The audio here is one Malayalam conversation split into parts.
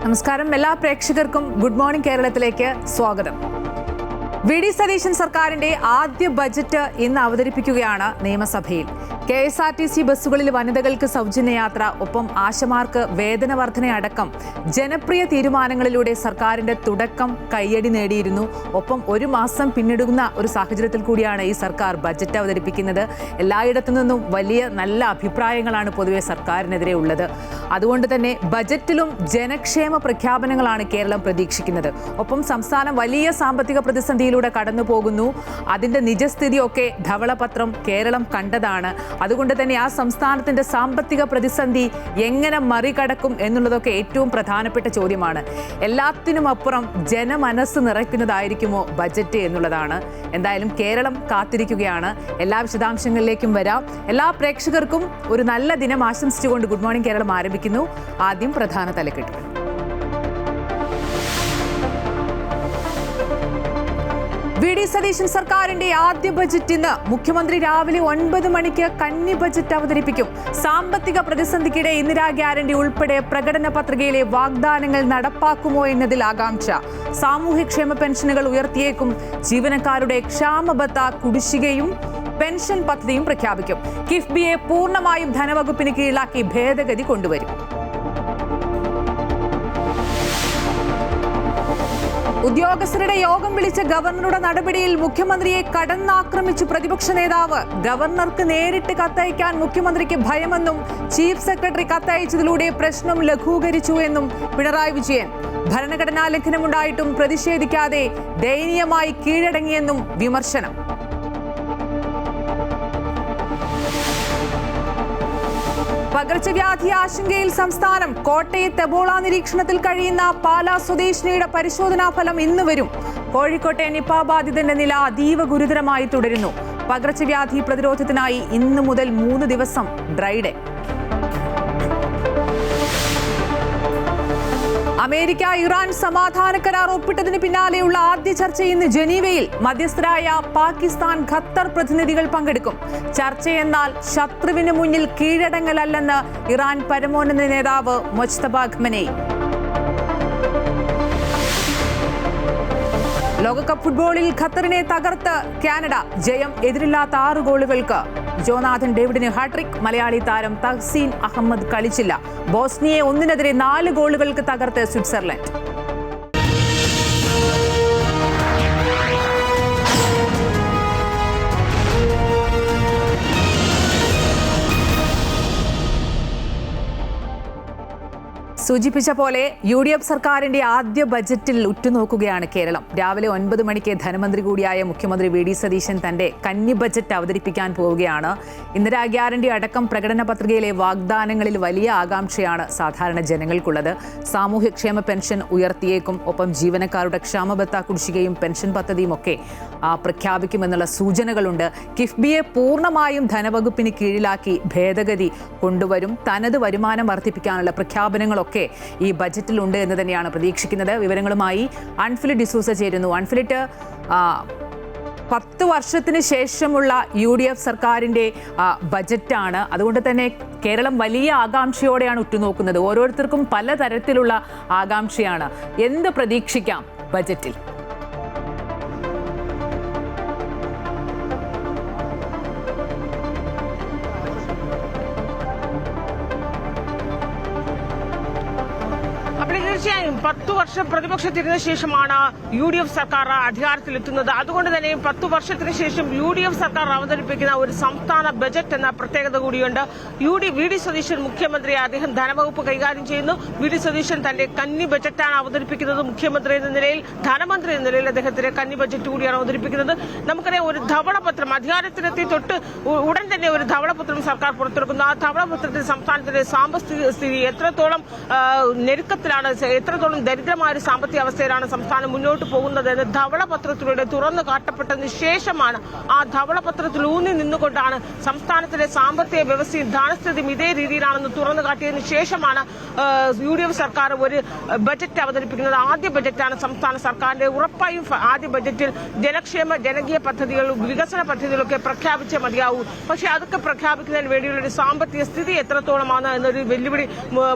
നമസ്കാരം. എല്ലാ പ്രേക്ഷകർക്കും ഗുഡ് മോർണിംഗ് കേരളത്തിലേക്ക് സ്വാഗതം. വി.ഡി. സതീശൻ സർക്കാരിന്റെ ആദ്യ ബജറ്റ് ഇന്ന് അവതരിപ്പിക്കുകയാണ് നിയമസഭയിൽ. KSRTC ബസ്സുകളിൽ വനിതകൾക്ക് സൗജന്യ യാത്ര, ഒപ്പം ആശമാർക്ക് വേതന വർധനയടക്കം ജനപ്രിയ തീരുമാനങ്ങളിലൂടെ സർക്കാരിന്റെ തുടക്കം കയ്യടി നേടിയിരുന്നു. ഒപ്പം ഒരു മാസം പിന്നിടുന്ന ഒരു സാഹചര്യത്തിൽ കൂടിയാണ് ഈ സർക്കാർ ബജറ്റ് അവതരിപ്പിക്കുന്നത്. എല്ലായിടത്തു നിന്നും വലിയ നല്ല അഭിപ്രായങ്ങളാണ് പൊതുവെ സർക്കാരിനെതിരെ ഉള്ളത്. അതുകൊണ്ട് തന്നെ ബജറ്റിലും ജനക്ഷേമ പ്രഖ്യാപനങ്ങളാണ് കേരളം പ്രതീക്ഷിക്കുന്നത്. ഒപ്പം സംസ്ഥാനം വലിയ സാമ്പത്തിക പ്രതിസന്ധിയിലൂടെ കടന്നു പോകുന്നു. അതിന്റെ നിജസ്ഥിതിയൊക്കെ ധവളപത്രം കേരളം കണ്ടതാണ്. അതുകൊണ്ട് തന്നെ ആ സംസ്ഥാനത്തിന്റെ സാമ്പത്തിക പ്രതിസന്ധി എങ്ങനെ മറികടക്കും എന്നുള്ളതൊക്കെ ഏറ്റവും പ്രധാനപ്പെട്ട ചോദ്യമാണ്. എല്ലാത്തിനും അപ്പുറം ജനമനസ്സ് നിറയ്ക്കുന്നതായിരിക്കുമോ ബജറ്റ് എന്നുള്ളതാണ്. എന്തായാലും കേരളം കാത്തിരിക്കുകയാണ്. എല്ലാ വിശദാംശങ്ങളിലേക്കും വരാം. എല്ലാ പ്രേക്ഷകർക്കും ഒരു നല്ല ദിനം ആശംസിച്ചുകൊണ്ട് ഗുഡ് മോർണിംഗ് കേരളം ആരംഭിക്കുന്നു. ആദ്യം പ്രധാന തലക്കെട്ടുകൾ. വി.ഡി. സതീശൻ സർക്കാരിന്റെ ആദ്യ ബജറ്റ് ഇന്ന്. മുഖ്യമന്ത്രി രാവിലെ 9 മണിക്ക് കന്നി ബജറ്റ് അവതരിപ്പിക്കും. സാമ്പത്തിക പ്രതിസന്ധിക്കിടെ ഇന്ദിരാ ഗ്യാരണ്ടി ഉൾപ്പെടെ പ്രകടന പത്രികയിലെ വാഗ്ദാനങ്ങൾ നടപ്പാക്കുമോ എന്നതിൽ ആകാംക്ഷ. സാമൂഹ്യക്ഷേമ പെൻഷനുകൾ ഉയർത്തിയേക്കും. ജീവനക്കാരുടെ ക്ഷാമബത്ത കുടിശ്ശികയും പെൻഷൻ പദ്ധതിയും പ്രഖ്യാപിക്കും. കിഫ്ബിയെ പൂർണ്ണമായും ധനവകുപ്പിന് കീഴിലാക്കി ഭേദഗതി കൊണ്ടുവരും. ഉദ്യോഗസ്ഥരുടെ യോഗം വിളിച്ച ഗവർണറുടെ നടപടിയിൽ മുഖ്യമന്ത്രിയെ കടന്നാക്രമിച്ചു പ്രതിപക്ഷ നേതാവ്. ഗവർണർക്ക് നേരിട്ട് കത്തയക്കാൻ മുഖ്യമന്ത്രിക്ക് ഭയമെന്നും ചീഫ് സെക്രട്ടറി കത്തയച്ചതിലൂടെ പ്രശ്നം ലഘൂകരിച്ചു എന്നും പിണറായി വിജയൻ. ഭരണഘടനാ ലംഘനമുണ്ടായിട്ടും പ്രതിഷേധിക്കാതെ ദയനീയമായി കീഴടങ്ങിയെന്നും വിമർശനം. പകർച്ചവ്യാധി ആശങ്കയിൽ സംസ്ഥാനം. കോട്ടയത്ത് എബോള നിരീക്ഷണത്തിൽ കഴിയുന്ന പാലാ സ്വദേശിനിയുടെ പരിശോധനാ ഫലം ഇന്ന് വരും. കോഴിക്കോട്ടെ നിപ ബാധിതന്റെ നില അതീവ ഗുരുതരമായി തുടരുന്നു. പകർച്ചവ്യാധി പ്രതിരോധത്തിനായി ഇന്ന് മുതൽ 3 ദിവസം ഡ്രൈഡേ. അമേരിക്ക ഇറാൻ സമാധാന കരാർ ഒപ്പിട്ടതിന് പിന്നാലെയുള്ള ആദ്യ ചർച്ച ഇന്ന് ജനീവയിൽ. മധ്യസ്ഥരായ പാകിസ്ഥാൻ, ഖത്തർ പ്രതിനിധികൾ പങ്കെടുക്കും. ചർച്ചയെന്നാൽ ശത്രുവിന് മുന്നിൽ കീഴടങ്ങലല്ലെന്ന് ഇറാൻ പരമോന്നത നേതാവ് മുജ്തബ ഖമനേയി. ലോകകപ്പ് ഫുട്ബോളിൽ ഖത്തറിനെ തകർത്ത് കാനഡ. ജയം. എതിരില്ലാത്ത 6 ഗോളുകൾക്ക്. Jonathan ഡേവിഡിന് hat trick. മലയാളി താരം തഹ്സീൻ അഹമ്മദ് കളിച്ചില്ല. ബോസ്നിയയെ 1-നെതിരെ 4 ഗോളുകൾക്ക് തകർത്ത് സ്വിറ്റ്സർലൻഡ്. സൂചിപ്പിച്ച പോലെ UDF സർക്കാരിന്റെ ആദ്യ ബജറ്റിൽ ഉറ്റുനോക്കുകയാണ് കേരളം. രാവിലെ 9 മണിക്ക് ധനമന്ത്രി കൂടിയായ മുഖ്യമന്ത്രി വി.ഡി. സതീശൻ തന്റെ കന്നി ബജറ്റ് അവതരിപ്പിക്കാൻ പോവുകയാണ്. ഇന്ദിരാ ഗ്യാരണ്ടി അടക്കം പ്രകടന പത്രികയിലെ വാഗ്ദാനങ്ങളിൽ വലിയ ആകാംക്ഷയാണ് സാധാരണ ജനങ്ങൾക്കുള്ളത്. സാമൂഹ്യക്ഷേമ പെൻഷൻ ഉയർത്തിയേക്കും. ഒപ്പം ജീവനക്കാരുടെ ക്ഷാമബത്ത കുടിശ്ശികയും പെൻഷൻ പദ്ധതിയും ഒക്കെ പ്രഖ്യാപിക്കുമെന്നുള്ള സൂചനകളുണ്ട്. കിഫ്ബിയെ പൂർണ്ണമായും ധനവകുപ്പിന് കീഴിലാക്കി ഭേദഗതി കൊണ്ടുവരും. തനത് വരുമാനം വർദ്ധിപ്പിക്കാനുള്ള പ്രഖ്യാപനങ്ങളൊക്കെ ഈ ബജറ്റിലുണ്ട് എന്ന് തന്നെയാണ് പ്രതീക്ഷിക്കുന്നത്. വിവരങ്ങളുമായി അൺഫിലിറ്റ് ഡിസൂസ ചേരുന്നു. അൺഫിലിറ്റ്, 10 വർഷത്തിന് ശേഷമുള്ള UDF സർക്കാരിന്റെ ബജറ്റാണ്. അതുകൊണ്ട് തന്നെ കേരളം വലിയ ആകാംക്ഷയോടെയാണ് ഉറ്റുനോക്കുന്നത്. ഓരോരുത്തർക്കും പലതരത്തിലുള്ള ആകാംക്ഷയാണ്. എന്ത് പ്രതീക്ഷിക്കാം ബജറ്റിൽ? തീർച്ചയായും 10 വർഷം പ്രതിപക്ഷത്തിരുന്ന ശേഷമാണ് UDF സർക്കാർ അധികാരത്തിലെത്തുന്നത്. അതുകൊണ്ട് തന്നെ 10 വർഷത്തിന് ശേഷം UDF സർക്കാർ അവതരിപ്പിക്കുന്ന ഒരു സംസ്ഥാന ബജറ്റ് എന്ന പ്രത്യേകത കൂടിയുണ്ട്. വി.ഡി. സതീശൻ മുഖ്യമന്ത്രി, അദ്ദേഹം ധനവകുപ്പ് കൈകാര്യം ചെയ്യുന്നു. വി.ഡി. സതീശൻ തന്റെ കന്നി ബജറ്റാണ് അവതരിപ്പിക്കുന്നത്. മുഖ്യമന്ത്രി എന്ന നിലയിൽ, ധനമന്ത്രി എന്ന നിലയിൽ അദ്ദേഹത്തിന്റെ കന്നി ബജറ്റ് കൂടിയാണ് അവതരിപ്പിക്കുന്നത്. നമുക്കറിയാം, ഒരു ധവളപത്രം അധികാരത്തിലെത്തി തൊട്ട് ഉടൻ തന്നെ ഒരു ധവളപത്രം സർക്കാർ പുറത്തിറക്കുന്നു. ആ ധവളപത്രത്തിൽ സംസ്ഥാനത്തിന്റെ സാമ്പത്തിക സ്ഥിതി എത്രത്തോളം ഞെരുക്കത്തിലാണ്, എത്രത്തോളം ദരിദ്രമായ ഒരു സാമ്പത്തിക അവസ്ഥയിലാണ് സംസ്ഥാനം മുന്നോട്ട് പോകുന്നത് എന്ന് ധവളപത്രത്തിലൂടെ തുറന്നു കാട്ടപ്പെട്ടതിന് ശേഷമാണ്, ആ ധവളപത്രത്തിൽ ഊന്നി നിന്നുകൊണ്ടാണ് സംസ്ഥാനത്തിലെ സാമ്പത്തിക വ്യവസ്ഥയും ധനസ്ഥിതിയും ഇതേ രീതിയിലാണെന്ന് തുറന്നു കാട്ടിയതിനു ശേഷമാണ് UDF സർക്കാർ ഒരു ബജറ്റ് അവതരിപ്പിക്കുന്നത്. ആദ്യ ബജറ്റാണ് സംസ്ഥാന സർക്കാരിന്റെ. ഉറപ്പായും ആദ്യ ബജറ്റിൽ ജനക്ഷേമ, ജനകീയ പദ്ധതികൾ, വികസന പദ്ധതികളൊക്കെ പ്രഖ്യാപിച്ചേ മതിയാവൂ. പക്ഷെ അതൊക്കെ പ്രഖ്യാപിക്കുന്നതിന് വേണ്ടിയുള്ള ഒരു സാമ്പത്തിക സ്ഥിതി എത്രത്തോളമാണ് എന്നൊരു വെല്ലുവിളി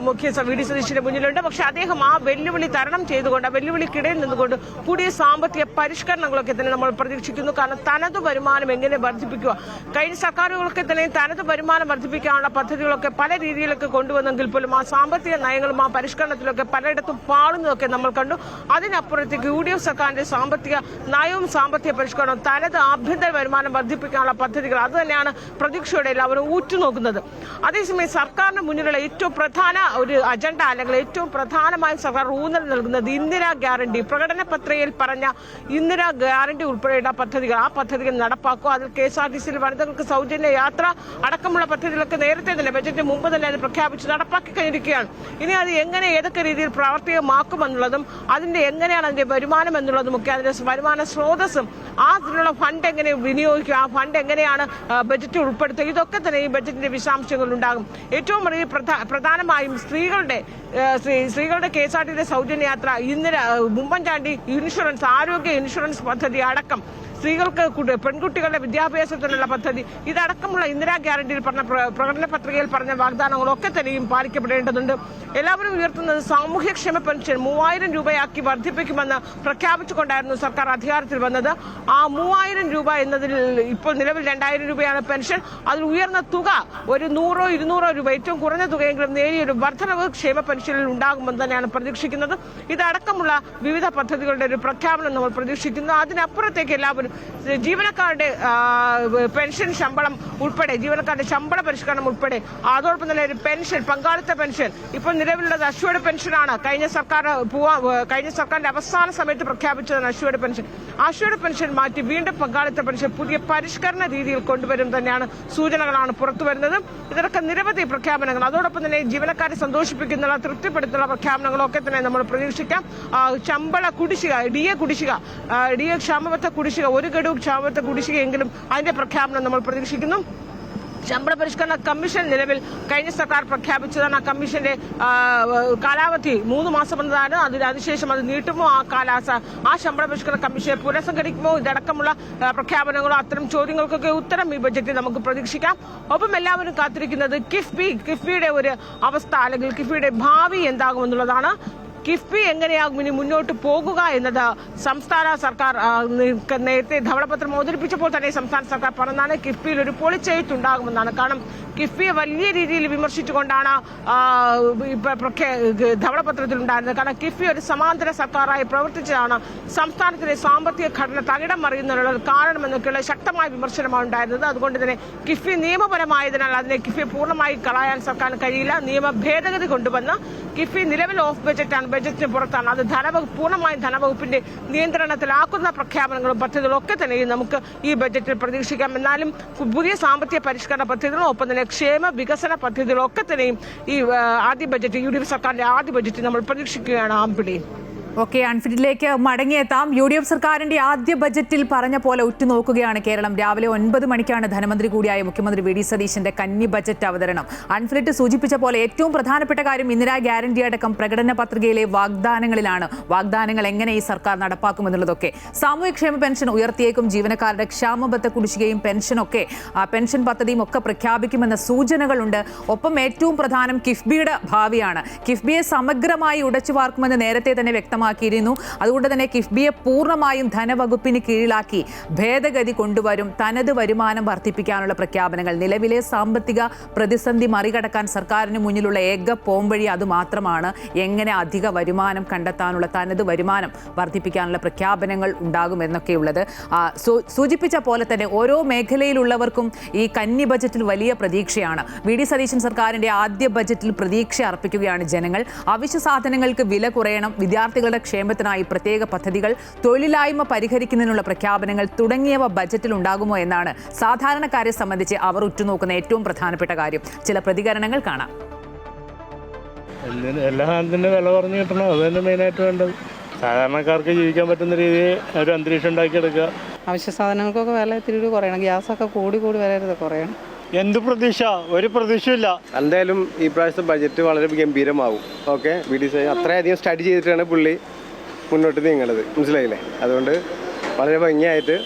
വി.ഡി. സതീശന്റെ മുന്നിലുണ്ട്. പക്ഷെ അദ്ദേഹം ആ വെല്ലുവിളി തരണം ചെയ്തുകൊണ്ട് വെല്ലുവിളിക്കിടയിൽ നിന്നുകൊണ്ട് കൂടിയ സാമ്പത്തിക പരിഷ്കരണങ്ങളൊക്കെ തന്നെ നമ്മൾ പ്രതീക്ഷിക്കുന്നു. കാരണം തനത് വരുമാനം എങ്ങനെ വർദ്ധിപ്പിക്കുക, കഴിഞ്ഞ സർക്കാരുകളൊക്കെ തന്നെ തനത് വരുമാനം വർദ്ധിപ്പിക്കാനുള്ള പദ്ധതികളൊക്കെ പല രീതിയിലൊക്കെ കൊണ്ടുവന്നെങ്കിൽ പോലും ആ സാമ്പത്തിക നയങ്ങളും ആ പരിഷ്കരണത്തിലൊക്കെ പലയിടത്തും പാളുന്നതൊക്കെ നമ്മൾ കണ്ടു. അതിനപ്പുറത്തേക്ക് UDF സർക്കാരിന്റെ സാമ്പത്തിക നയവും സാമ്പത്തിക പരിഷ്കരണവും തനത് ആഭ്യന്തര വരുമാനം വർദ്ധിപ്പിക്കാനുള്ള പദ്ധതികൾ അത് തന്നെയാണ് പ്രതീക്ഷയോടെ എല്ലാവരും ഉറ്റുനോക്കുന്നത്. അതേസമയം സർക്കാരിന് മുന്നിലുള്ള ഏറ്റവും പ്രധാന ഒരു അജണ്ട അല്ലെങ്കിൽ ഏറ്റവും പ്രധാനമായും സർക്കാർ ഊന്നൽ നൽകുന്നത് ഇന്ദിരാ ഗ്യാരണ്ടി, പ്രകടന പത്രികയിൽ പറഞ്ഞ ഇന്ദിരാ ഗ്യാരണ്ടി ഉൾപ്പെടെയുള്ള പദ്ധതികൾ, ആ പദ്ധതികൾ നടപ്പാക്കുക. അതിൽ KSRTCയിൽ വനിതകൾക്ക് സൗജന്യ യാത്ര അടക്കമുള്ള പദ്ധതികളൊക്കെ നേരത്തെ തന്നെ ബജറ്റിന് മുമ്പ് തന്നെ അത് പ്രഖ്യാപിച്ച് നടപ്പാക്കി കഴിഞ്ഞിരിക്കുകയാണ്. ഇനി അത് എങ്ങനെ ഏതൊക്കെ രീതിയിൽ പ്രാവർത്തികമാക്കുമെന്നുള്ളതും അതിന്റെ എങ്ങനെയാണ് അതിന്റെ വരുമാനം എന്നുള്ളതുമൊക്കെ അതിന്റെ വരുമാന സ്രോതസ്സും അതിനുള്ള ഫണ്ട് എങ്ങനെ വിനിയോഗിക്കുക, ആ ഫണ്ട് എങ്ങനെയാണ് ബജറ്റിൽ ഉൾപ്പെടുത്തുക, ഇതൊക്കെ തന്നെ ഈ ബജറ്റിന്റെ വിശദാംശങ്ങൾ ഉണ്ടാകും. ഏറ്റവും വലിയ പ്രധാനമായും സ്ത്രീകളുടെ KSRTCയിലെ സൗജന്യ യാത്ര, ഉമ്മൻചാണ്ടി ഇൻഷുറൻസ്, ആരോഗ്യ ഇൻഷുറൻസ് പദ്ധതി അടക്കം, സ്ത്രീകൾക്ക് പെൺകുട്ടികളുടെ വിദ്യാഭ്യാസത്തിനുള്ള പദ്ധതി, ഇതടക്കമുള്ള ഇന്ദിരാ ഗ്യാരണ്ടിയിൽ പറഞ്ഞ പ്രകടന പത്രികയിൽ പറഞ്ഞ വാഗ്ദാനങ്ങളൊക്കെ തന്നെയും പാലിക്കപ്പെടേണ്ടതുണ്ട്. എല്ലാവരും ഉയർത്തുന്നത് സാമൂഹ്യക്ഷേമ പെൻഷൻ 3000 രൂപയാക്കി വർദ്ധിപ്പിക്കുമെന്ന് പ്രഖ്യാപിച്ചുകൊണ്ടായിരുന്നു സർക്കാർ അധികാരത്തിൽ വന്നത്. ആ 3000 രൂപ എന്നതിൽ ഇപ്പോൾ നിലവിൽ 2000 രൂപയാണ് പെൻഷൻ. അതിൽ ഉയർന്ന തുക ഒരു 100-200 രൂപ, ഏറ്റവും കുറഞ്ഞ തുകയെങ്കിലും നേരിയൊരു വർധനവ് ക്ഷേമ പെൻഷനിൽ ഉണ്ടാകുമെന്ന് തന്നെയാണ് പ്രതീക്ഷിക്കുന്നത്. ഇതടക്കമുള്ള വിവിധ പദ്ധതികളുടെ ഒരു പ്രഖ്യാപനം നമ്മൾ പ്രതീക്ഷിക്കുന്നു. അതിനപ്പുറത്തേക്ക് എല്ലാവരും ജീവനക്കാരുടെ പെൻഷൻ ശമ്പളം ഉൾപ്പെടെ, ജീവനക്കാരുടെ ശമ്പള പരിഷ്കരണം ഉൾപ്പെടെ, അതോടൊപ്പം തന്നെ ഒരു പെൻഷൻ, പങ്കാളിത്ത പെൻഷൻ, ഇപ്പോൾ നിലവിലുള്ളത് അഷ്വേർഡ് പെൻഷനാണ്. കഴിഞ്ഞ സർക്കാരിന്റെ അവസാന സമയത്ത് പ്രഖ്യാപിച്ചതാണ് അഷ്വേർഡ് പെൻഷൻ. അഷ്വേർഡ് പെൻഷൻ മാറ്റി വീണ്ടും പങ്കാളിത്ത പെൻഷൻ പുതിയ പരിഷ്കരണ രീതിയിൽ കൊണ്ടുവരും തന്നെയാണ് സൂചനകളാണ് പുറത്തു വരുന്നത്. ഇതൊക്കെ നിരവധി പ്രഖ്യാപനങ്ങൾ, അതോടൊപ്പം തന്നെ ജീവനക്കാരെ സന്തോഷിപ്പിക്കുന്ന തൃപ്തിപ്പെടുത്തുന്ന പ്രഖ്യാപനങ്ങളൊക്കെ തന്നെ നമ്മൾ പ്രതീക്ഷിക്കാം. ശമ്പള കുടിശ്ശിക, DA ക്ഷാമബത്ത കുടിശ്ശിക, ഒരു ഗഡു ക്ഷാമബത്ത കുടിശ്ശികയെങ്കിലും അതിന്റെ പ്രഖ്യാപനം നമ്മൾ പ്രതീക്ഷിക്കുന്നു. ശമ്പള പരിഷ്കരണ കമ്മീഷൻ നിലവിൽ കഴിഞ്ഞ സർക്കാർ പ്രഖ്യാപിച്ചതാണ്. ആ കമ്മീഷന്റെ കാലാവധി 3 മാസം എന്നതാണ്. അതിനുശേഷം അത് നീട്ടുമോ, ആ ശമ്പള പരിഷ്കരണ കമ്മീഷനെ പുനഃസംഘടിക്കുമോ, ഇതടക്കമുള്ള പ്രഖ്യാപനങ്ങളോ അത്തരം ചോദ്യങ്ങൾക്കൊക്കെ ഉത്തരം ഈ ബജറ്റിൽ നമുക്ക് പ്രതീക്ഷിക്കാം. ഒപ്പം എല്ലാവരും കാത്തിരിക്കുന്നത് കിഫ്ബിയുടെ ഒരു അവസ്ഥ അല്ലെങ്കിൽ കിഫ്ബിയുടെ ഭാവി എന്താകുമെന്നുള്ളതാണ്. കിഫ്ബി എങ്ങനെയാകും ഇനി മുന്നോട്ട് പോകുക എന്നത് സംസ്ഥാന സർക്കാർ നേരത്തെ ധവളപത്രം അവതരിപ്പിച്ചപ്പോൾ തന്നെ സംസ്ഥാന സർക്കാർ പറഞ്ഞതാണ് കിഫ്ബിയിൽ ഒരു പൊളിച്ചെഴുത്തുണ്ടാകുമെന്നാണ്. കാരണം കിഫ്ബിയെ വലിയ രീതിയിൽ വിമർശിച്ചുകൊണ്ടാണ് ധവളപത്രത്തിൽ ഉണ്ടായിരുന്നത്. കാരണം കിഫ്ബി ഒരു സമാന്തര സർക്കാരായി പ്രവർത്തിച്ചതാണ് സംസ്ഥാനത്തിലെ സാമ്പത്തിക ഘടന തകിടം മറിയുന്നതിനുള്ള കാരണമെന്നൊക്കെയുള്ള ശക്തമായ വിമർശനമാണ് ഉണ്ടായിരുന്നത്. അതുകൊണ്ട് തന്നെ കിഫ്ബി നിയമപരമായതിനാൽ അതിനെ കിഫ്ബിയെ പൂർണ്ണമായി കളയാൻ സർക്കാരിന് കഴിയില്ല. നിയമ ഭേദഗതി കൊണ്ടുവന്ന് കിഫ്ബി നിലവിൽ ഓഫ് ബജറ്റാണ്, ബജറ്റിന് പുറത്താണ്. അത് പൂർണ്ണമായും ധനവകുപ്പിന്റെ നിയന്ത്രണത്തിലാക്കുന്ന പ്രഖ്യാപനങ്ങളും പദ്ധതികളും ഒക്കെ തന്നെ നമുക്ക് ഈ ബജറ്റിൽ പ്രതീക്ഷിക്കാം. എന്നാലും പുതിയ സാമ്പത്തിക പരിഷ്കരണ പദ്ധതികളും ഒപ്പം തന്നെ ക്ഷേമ വികസന പദ്ധതികളും ഒക്കെ തന്നെയും ഈ ആദ്യ ബജറ്റ്, UDF സർക്കാരിന്റെ ആദ്യ ബജറ്റ് നമ്മൾ പ്രതീക്ഷിക്കുകയാണ്. ആമ്പിളി ഓക്കെ, അൺഫിറ്റിലേക്ക് മടങ്ങിയെത്താം. UDF സർക്കാരിന്റെ ആദ്യ ബജറ്റിൽ പറഞ്ഞ പോലെ ഉറ്റുനോക്കുകയാണ് കേരളം. രാവിലെ 9 മണിക്കാണ് ധനമന്ത്രി കൂടിയായ മുഖ്യമന്ത്രി VD സതീശന്റെ കന്നി ബജറ്റ് അവതരണം. അൺഫിറ്റ് സൂചിപ്പിച്ച പോലെ ഏറ്റവും പ്രധാനപ്പെട്ട കാര്യം ഇന്ദിരാ ഗ്യാരണ്ടി അടക്കം പ്രകടന പത്രികയിലെ വാഗ്ദാനങ്ങളിലാണ്. വാഗ്ദാനങ്ങൾ എങ്ങനെ ഈ സർക്കാർ നടപ്പാക്കുമെന്നുള്ളതൊക്കെ. സാമൂഹ്യക്ഷേമ പെൻഷൻ ഉയർത്തിയേക്കും, ജീവനക്കാരുടെ ക്ഷാമബത്ത കുടിശ്ശികയും പെൻഷൻ പദ്ധതിയും ഒക്കെ പ്രഖ്യാപിക്കുമെന്ന സൂചനകളുണ്ട്. ഒപ്പം ഏറ്റവും പ്രധാനം കിഫ്ബിയുടെ ഭാവിയാണ്. കിഫ്ബിയെ സമഗ്രമായി ഉടച്ചു വാർക്കുമെന്ന് നേരത്തെ തന്നെ വ്യക്തമാക്കിയിരുന്നു. അതുകൊണ്ട് തന്നെ കിഫ്ബിയെ പൂർണ്ണമായും ധനവകുപ്പിന് കീഴിലാക്കി ഭേദഗതി കൊണ്ടുവരും. തനത് വരുമാനം വർദ്ധിപ്പിക്കാനുള്ള പ്രഖ്യാപനങ്ങൾ. നിലവിലെ സാമ്പത്തിക പ്രതിസന്ധി മറികടക്കാൻ സർക്കാരിന് മുന്നിലുള്ള ഏക പോംവഴി അതുമാത്രമാണ്. എങ്ങനെ അധിക വരുമാനം കണ്ടെത്താനുള്ള, തനത് വരുമാനം വർദ്ധിപ്പിക്കാനുള്ള പ്രഖ്യാപനങ്ങൾ ഉണ്ടാകുമെന്നൊക്കെയുള്ളത്. സൂചിപ്പിച്ച പോലെ തന്നെ ഓരോ മേഖലയിലുള്ളവർക്കും ഈ കന്നി ബജറ്റിൽ വലിയ പ്രതീക്ഷയാണ്. VD സതീശൻ സർക്കാരിന്റെ ആദ്യ ബജറ്റിൽ പ്രതീക്ഷ അർപ്പിക്കുകയാണ് ജനങ്ങൾ. അവശ്യ സാധനങ്ങൾക്ക് വില കുറയണം, വിദ്യാർത്ഥികളുടെ ക്ഷേമത്തിനായി പ്രത്യേക പദ്ധതികൾ, തൊഴിലില്ലായ്മ പരിഹരിക്കുന്നതിനുള്ള പ്രഖ്യാപനങ്ങൾ തുടങ്ങിയവ ബജറ്റിൽ ഉണ്ടാകുമോ എന്നാണ് സാധാരണക്കാരെ സംബന്ധിച്ച് അവർ ഉറ്റുനോക്കുന്ന ഏറ്റവും പ്രധാനപ്പെട്ട കാര്യം. ചില പ്രതികരണങ്ങൾ കാണാം. എല്ലാ സാധനത്തിൻ്റെ വില കുറഞ്ഞ് കിട്ടണം, അത് തന്നെ മെയിനായിട്ട് വേണ്ടത്. സാധാരണക്കാർക്ക് ജീവിക്കാൻ പറ്റുന്ന രീതിയിൽ ഒരു അന്തരീക്ഷം ഉണ്ടാക്കിയെടുക്കുക. അവശ്യ സാധനങ്ങൾക്കൊക്കെ വില ഇത്തിരി കുറയണം, ഗ്യാസൊക്കെ കൂടി വരരുത്, കുറയണം. എന്ത് പ്രതീക്ഷ? ഒരു പ്രതീക്ഷയില്ല. എന്തായാലും ഈ പ്രാവശ്യത്തെ ബജറ്റ് വളരെ ഗംഭീരമാവും. ഓക്കെ, VD അത്രയധികം സ്റ്റഡി ചെയ്തിട്ടാണ് പുള്ളി മുന്നോട്ട് നീങ്ങുന്നത്, മനസ്സിലായില്ലേ? അതുകൊണ്ട് വളരെ ഭംഗിയായിട്ട്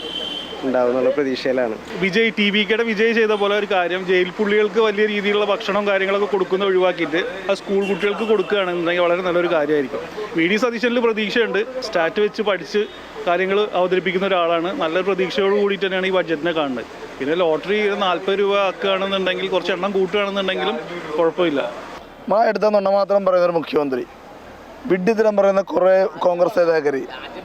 ഉണ്ടാവും എന്നുള്ള പ്രതീക്ഷയിലാണ്. വിജയ് TVKയുടെ വിജയ് ചെയ്ത പോലെ ഒരു കാര്യം, ജയിൽ പുള്ളികൾക്ക് വലിയ രീതിയിലുള്ള ഭക്ഷണവും കാര്യങ്ങളൊക്കെ കൊടുക്കുന്ന ഒഴിവാക്കിയിട്ട് ആ സ്കൂൾ കുട്ടികൾക്ക് കൊടുക്കുകയാണെന്നുണ്ടെങ്കിൽ വളരെ നല്ലൊരു കാര്യമായിരിക്കും. VD സതീശനിൽ പ്രതീക്ഷയുണ്ട്. സ്റ്റാറ്റ് വെച്ച് പഠിച്ച് കാര്യങ്ങൾ അവതരിപ്പിക്കുന്ന ഒരാളാണ്. നല്ലൊരു പ്രതീക്ഷയോട് കൂടിയിട്ട് തന്നെയാണ് ഈ ബഡ്ജറ്റിനെ കാണുന്നത്. പിന്നെ ലോട്ടറി 40 രൂപ ആക്കുകയാണെന്നുണ്ടെങ്കിൽ, കുറച്ച് എണ്ണം കൂട്ടുകയാണെന്നുണ്ടെങ്കിലും കുഴപ്പമില്ല. എടുത്തെന്നുണ്ടെങ്കിൽ മാത്രം പറയുന്നൊരു മുഖ്യമന്ത്രി, വിഡ്ഢിത്തരം പറയുന്ന കുറേ കോൺഗ്രസ് നേതാക്കർ.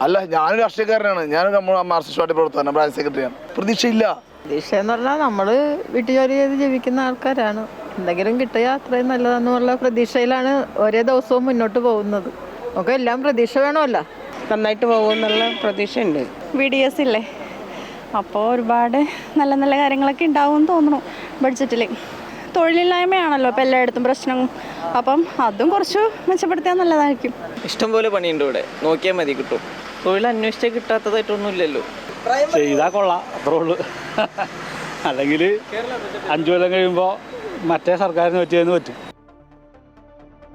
അല്ല, ഞാനൊരു രാഷ്ട്രീയക്കാരനാണ്, ഞാനൊരു മാർക്സിസ്റ്റ് പാർട്ടി പ്രവർത്തകനാണ്, ബ്രാഞ്ച് സെക്രട്ടറിയാണ്. പ്രതീക്ഷയില്ല. പ്രതീക്ഷ എന്ന് പറഞ്ഞാൽ നമ്മൾ വീട്ടുജോലി ചെയ്ത് ജീവിക്കുന്ന ആൾക്കാരാണ്. എന്തെങ്കിലും കിട്ടിയാൽ അത്രയും നല്ലതെന്നുള്ള പ്രതീക്ഷയിലാണ് ഓരോ ദിവസവും മുന്നോട്ട് പോകുന്നത്. നമുക്ക് എല്ലാം പ്രതീക്ഷ വേണമല്ലോ. നന്നായിട്ട് പോകുമെന്നുള്ള പ്രതീക്ഷയുണ്ട്. VDS ഇല്ലേ, അപ്പോൾ ഒരുപാട് നല്ല നല്ല കാര്യങ്ങളൊക്കെ ഉണ്ടാവും എന്ന് തോന്നുന്നു ബഡ്ജറ്റിൽ. തൊഴിലില്ലായ്മയാണല്ലോ ഇപ്പോൾ എല്ലായിടത്തും പ്രശ്നം. അപ്പം അതും കുറച്ച് മെച്ചപ്പെടുത്തിയാൽ നല്ലതായിരിക്കും. ഇഷ്ടംപോലെ പണിയുണ്ട് ഇവിടെ, നോക്കിയാൽ മതി കിട്ടും. തൊഴിൽ അന്വേഷിച്ചാൽ കിട്ടാത്തതായിട്ടൊന്നും ഇല്ലല്ലോ. ചെയ്താൽ കൊള്ളാം, അത്രേ ഉള്ളൂ. അല്ലെങ്കിൽ 5 കൊല്ലം കഴിയുമ്പോൾ മറ്റേ സർക്കാരിന് പറ്റിയതെന്ന് പറ്റും.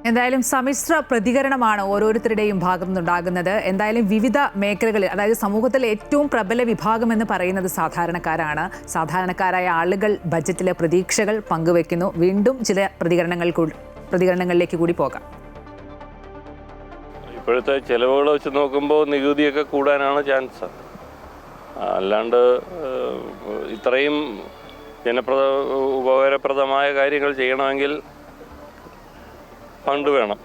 എന്തായാലും സമ്മിശ്ര പ്രതികരണമാണ് ഓരോരുത്തരുടെയും ഭാഗത്തു നിന്നുണ്ടാകുന്നത്. എന്തായാലും വിവിധ മേഖലകളിൽ, അതായത് സമൂഹത്തിലെ ഏറ്റവും പ്രബല വിഭാഗം എന്ന് പറയുന്നത് സാധാരണക്കാരാണ്. സാധാരണക്കാരായ ആളുകൾ ബജറ്റിലെ പ്രതീക്ഷകൾ പങ്കുവെക്കുന്നു. വീണ്ടും ചില പ്രതികരണങ്ങളിലേക്ക് കൂടി പോകാം. ഇപ്പോഴത്തെ ചിലവുകൾ വെച്ച് നോക്കുമ്പോൾ നികുതിയൊക്കെ കൂടാനാണ് ചാൻസ്. അല്ലാണ്ട് ഇത്രയും ഉപകാരപ്രദമായ കാര്യങ്ങൾ ചെയ്യണമെങ്കിൽ ഫണ്ട് വേണം.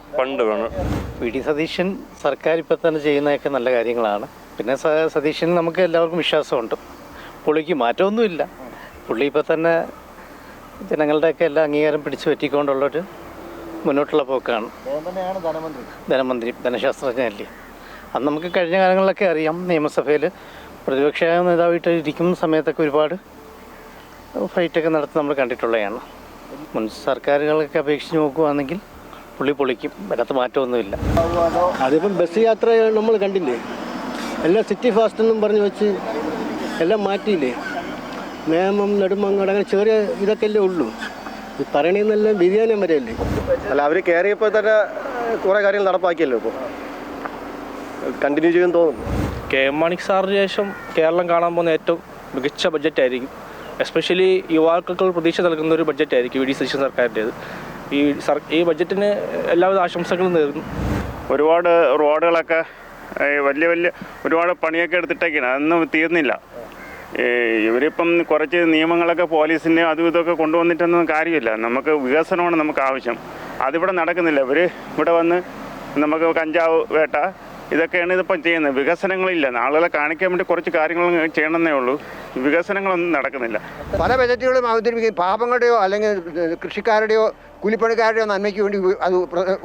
VD സതീശൻ സർക്കാർ ഇപ്പം തന്നെ ചെയ്യുന്നതൊക്കെ നല്ല കാര്യങ്ങളാണ്. പിന്നെ സതീശൻ നമുക്ക് എല്ലാവർക്കും വിശ്വാസമുണ്ട്. പുള്ളിക്ക് മാറ്റമൊന്നുമില്ല. പുള്ളി ഇപ്പം തന്നെ ജനങ്ങളുടെയൊക്കെ എല്ലാ അംഗീകാരം പിടിച്ചു പറ്റിക്കൊണ്ടുള്ളൊരു മുന്നോട്ടുള്ള പോക്കാണ്. ധനമന്ത്രി ധനശാസ്ത്രജ്ഞനല്ലേ. അത് നമുക്ക് കഴിഞ്ഞ കാലങ്ങളിലൊക്കെ അറിയാം. നിയമസഭയിൽ പ്രതിപക്ഷ നേതാവായിട്ട് ഇരിക്കുന്ന സമയത്തൊക്കെ ഒരുപാട് ഫൈറ്റൊക്കെ നടത്തി നമ്മൾ കണ്ടിട്ടുള്ളതാണ്. മുൻ സർക്കാരുകളൊക്കെ അപേക്ഷിച്ച് നോക്കുകയാണെങ്കിൽ പുള്ളി പൊളിക്കും. അതിനകത്ത് മാറ്റമൊന്നുമില്ല. അതിപ്പം ബസ് യാത്ര നമ്മൾ കണ്ടില്ലേ, എല്ലാം സിറ്റി ഫാസ്റ്റ് എന്നും പറഞ്ഞ് വെച്ച് എല്ലാം മാറ്റിയില്ലേ. നേമം, നെടുമങ്ങാട്, അങ്ങനെ ചെറിയ ഇതൊക്കെ അല്ലേ ഉള്ളൂ. ഈ പറയണേന്നെല്ലാം വ്യതിയാനം വരെയല്ലേ. അല്ല, അവർ കയറിയപ്പോൾ തന്നെ കുറേ കാര്യങ്ങൾ നടപ്പാക്കിയല്ലോ. ഇപ്പോൾ കണ്ടിന്യൂ ചെയ്യുമെന്ന് തോന്നുന്നു. KM മാണി സാറിന് ശേഷം കേരളം കാണാൻ പോകുന്ന ഏറ്റവും മികച്ച ബഡ്ജറ്റായിരിക്കും. എസ്പെഷ്യലി യുവാക്കൾക്ക് പ്രതീക്ഷ നൽകുന്ന ഒരു ബഡ്ജറ്റായിരിക്കും VD സതീശൻ സർക്കാരിൻ്റേത്. ഈ ബഡ്ജറ്റിന് എല്ലാവിധ ആശംസകളും നേരുന്നു. ഒരുപാട് റോഡുകളൊക്കെ വലിയ ഒരുപാട് പണിയൊക്കെ എടുത്തിട്ടൊക്കെയാണ്, അതൊന്നും തീർന്നില്ല. ഇവരിപ്പം കുറച്ച് നിയമങ്ങളൊക്കെ പോലീസിൻ്റെ അതും ഇതൊക്കെ കൊണ്ടുവന്നിട്ടൊന്നും കാര്യമില്ല. നമുക്ക് വികസനമാണ് നമുക്ക് ആവശ്യം. അതിവിടെ നടക്കുന്നില്ല. ഇവർ ഇവിടെ വന്ന് നമുക്ക് കഞ്ചാവ് വേട്ട ഇതൊക്കെയാണ് ഇതിപ്പം ചെയ്യുന്നത്. വികസനങ്ങളില്ല. ആളുകളെ കാണിക്കാൻ വേണ്ടി കുറച്ച് കാര്യങ്ങൾ ചെയ്യണമെന്നേ ഉള്ളൂ. വികസനങ്ങളൊന്നും നടക്കുന്നില്ല. പല ബജറ്റുകളും അവതരിപ്പിക്കും പാപങ്ങളുടെയോ അല്ലെങ്കിൽ കൃഷിക്കാരുടെയോ കൂലിപ്പണിക്കാരുടെയോ നന്മയ്ക്ക് വേണ്ടി അത്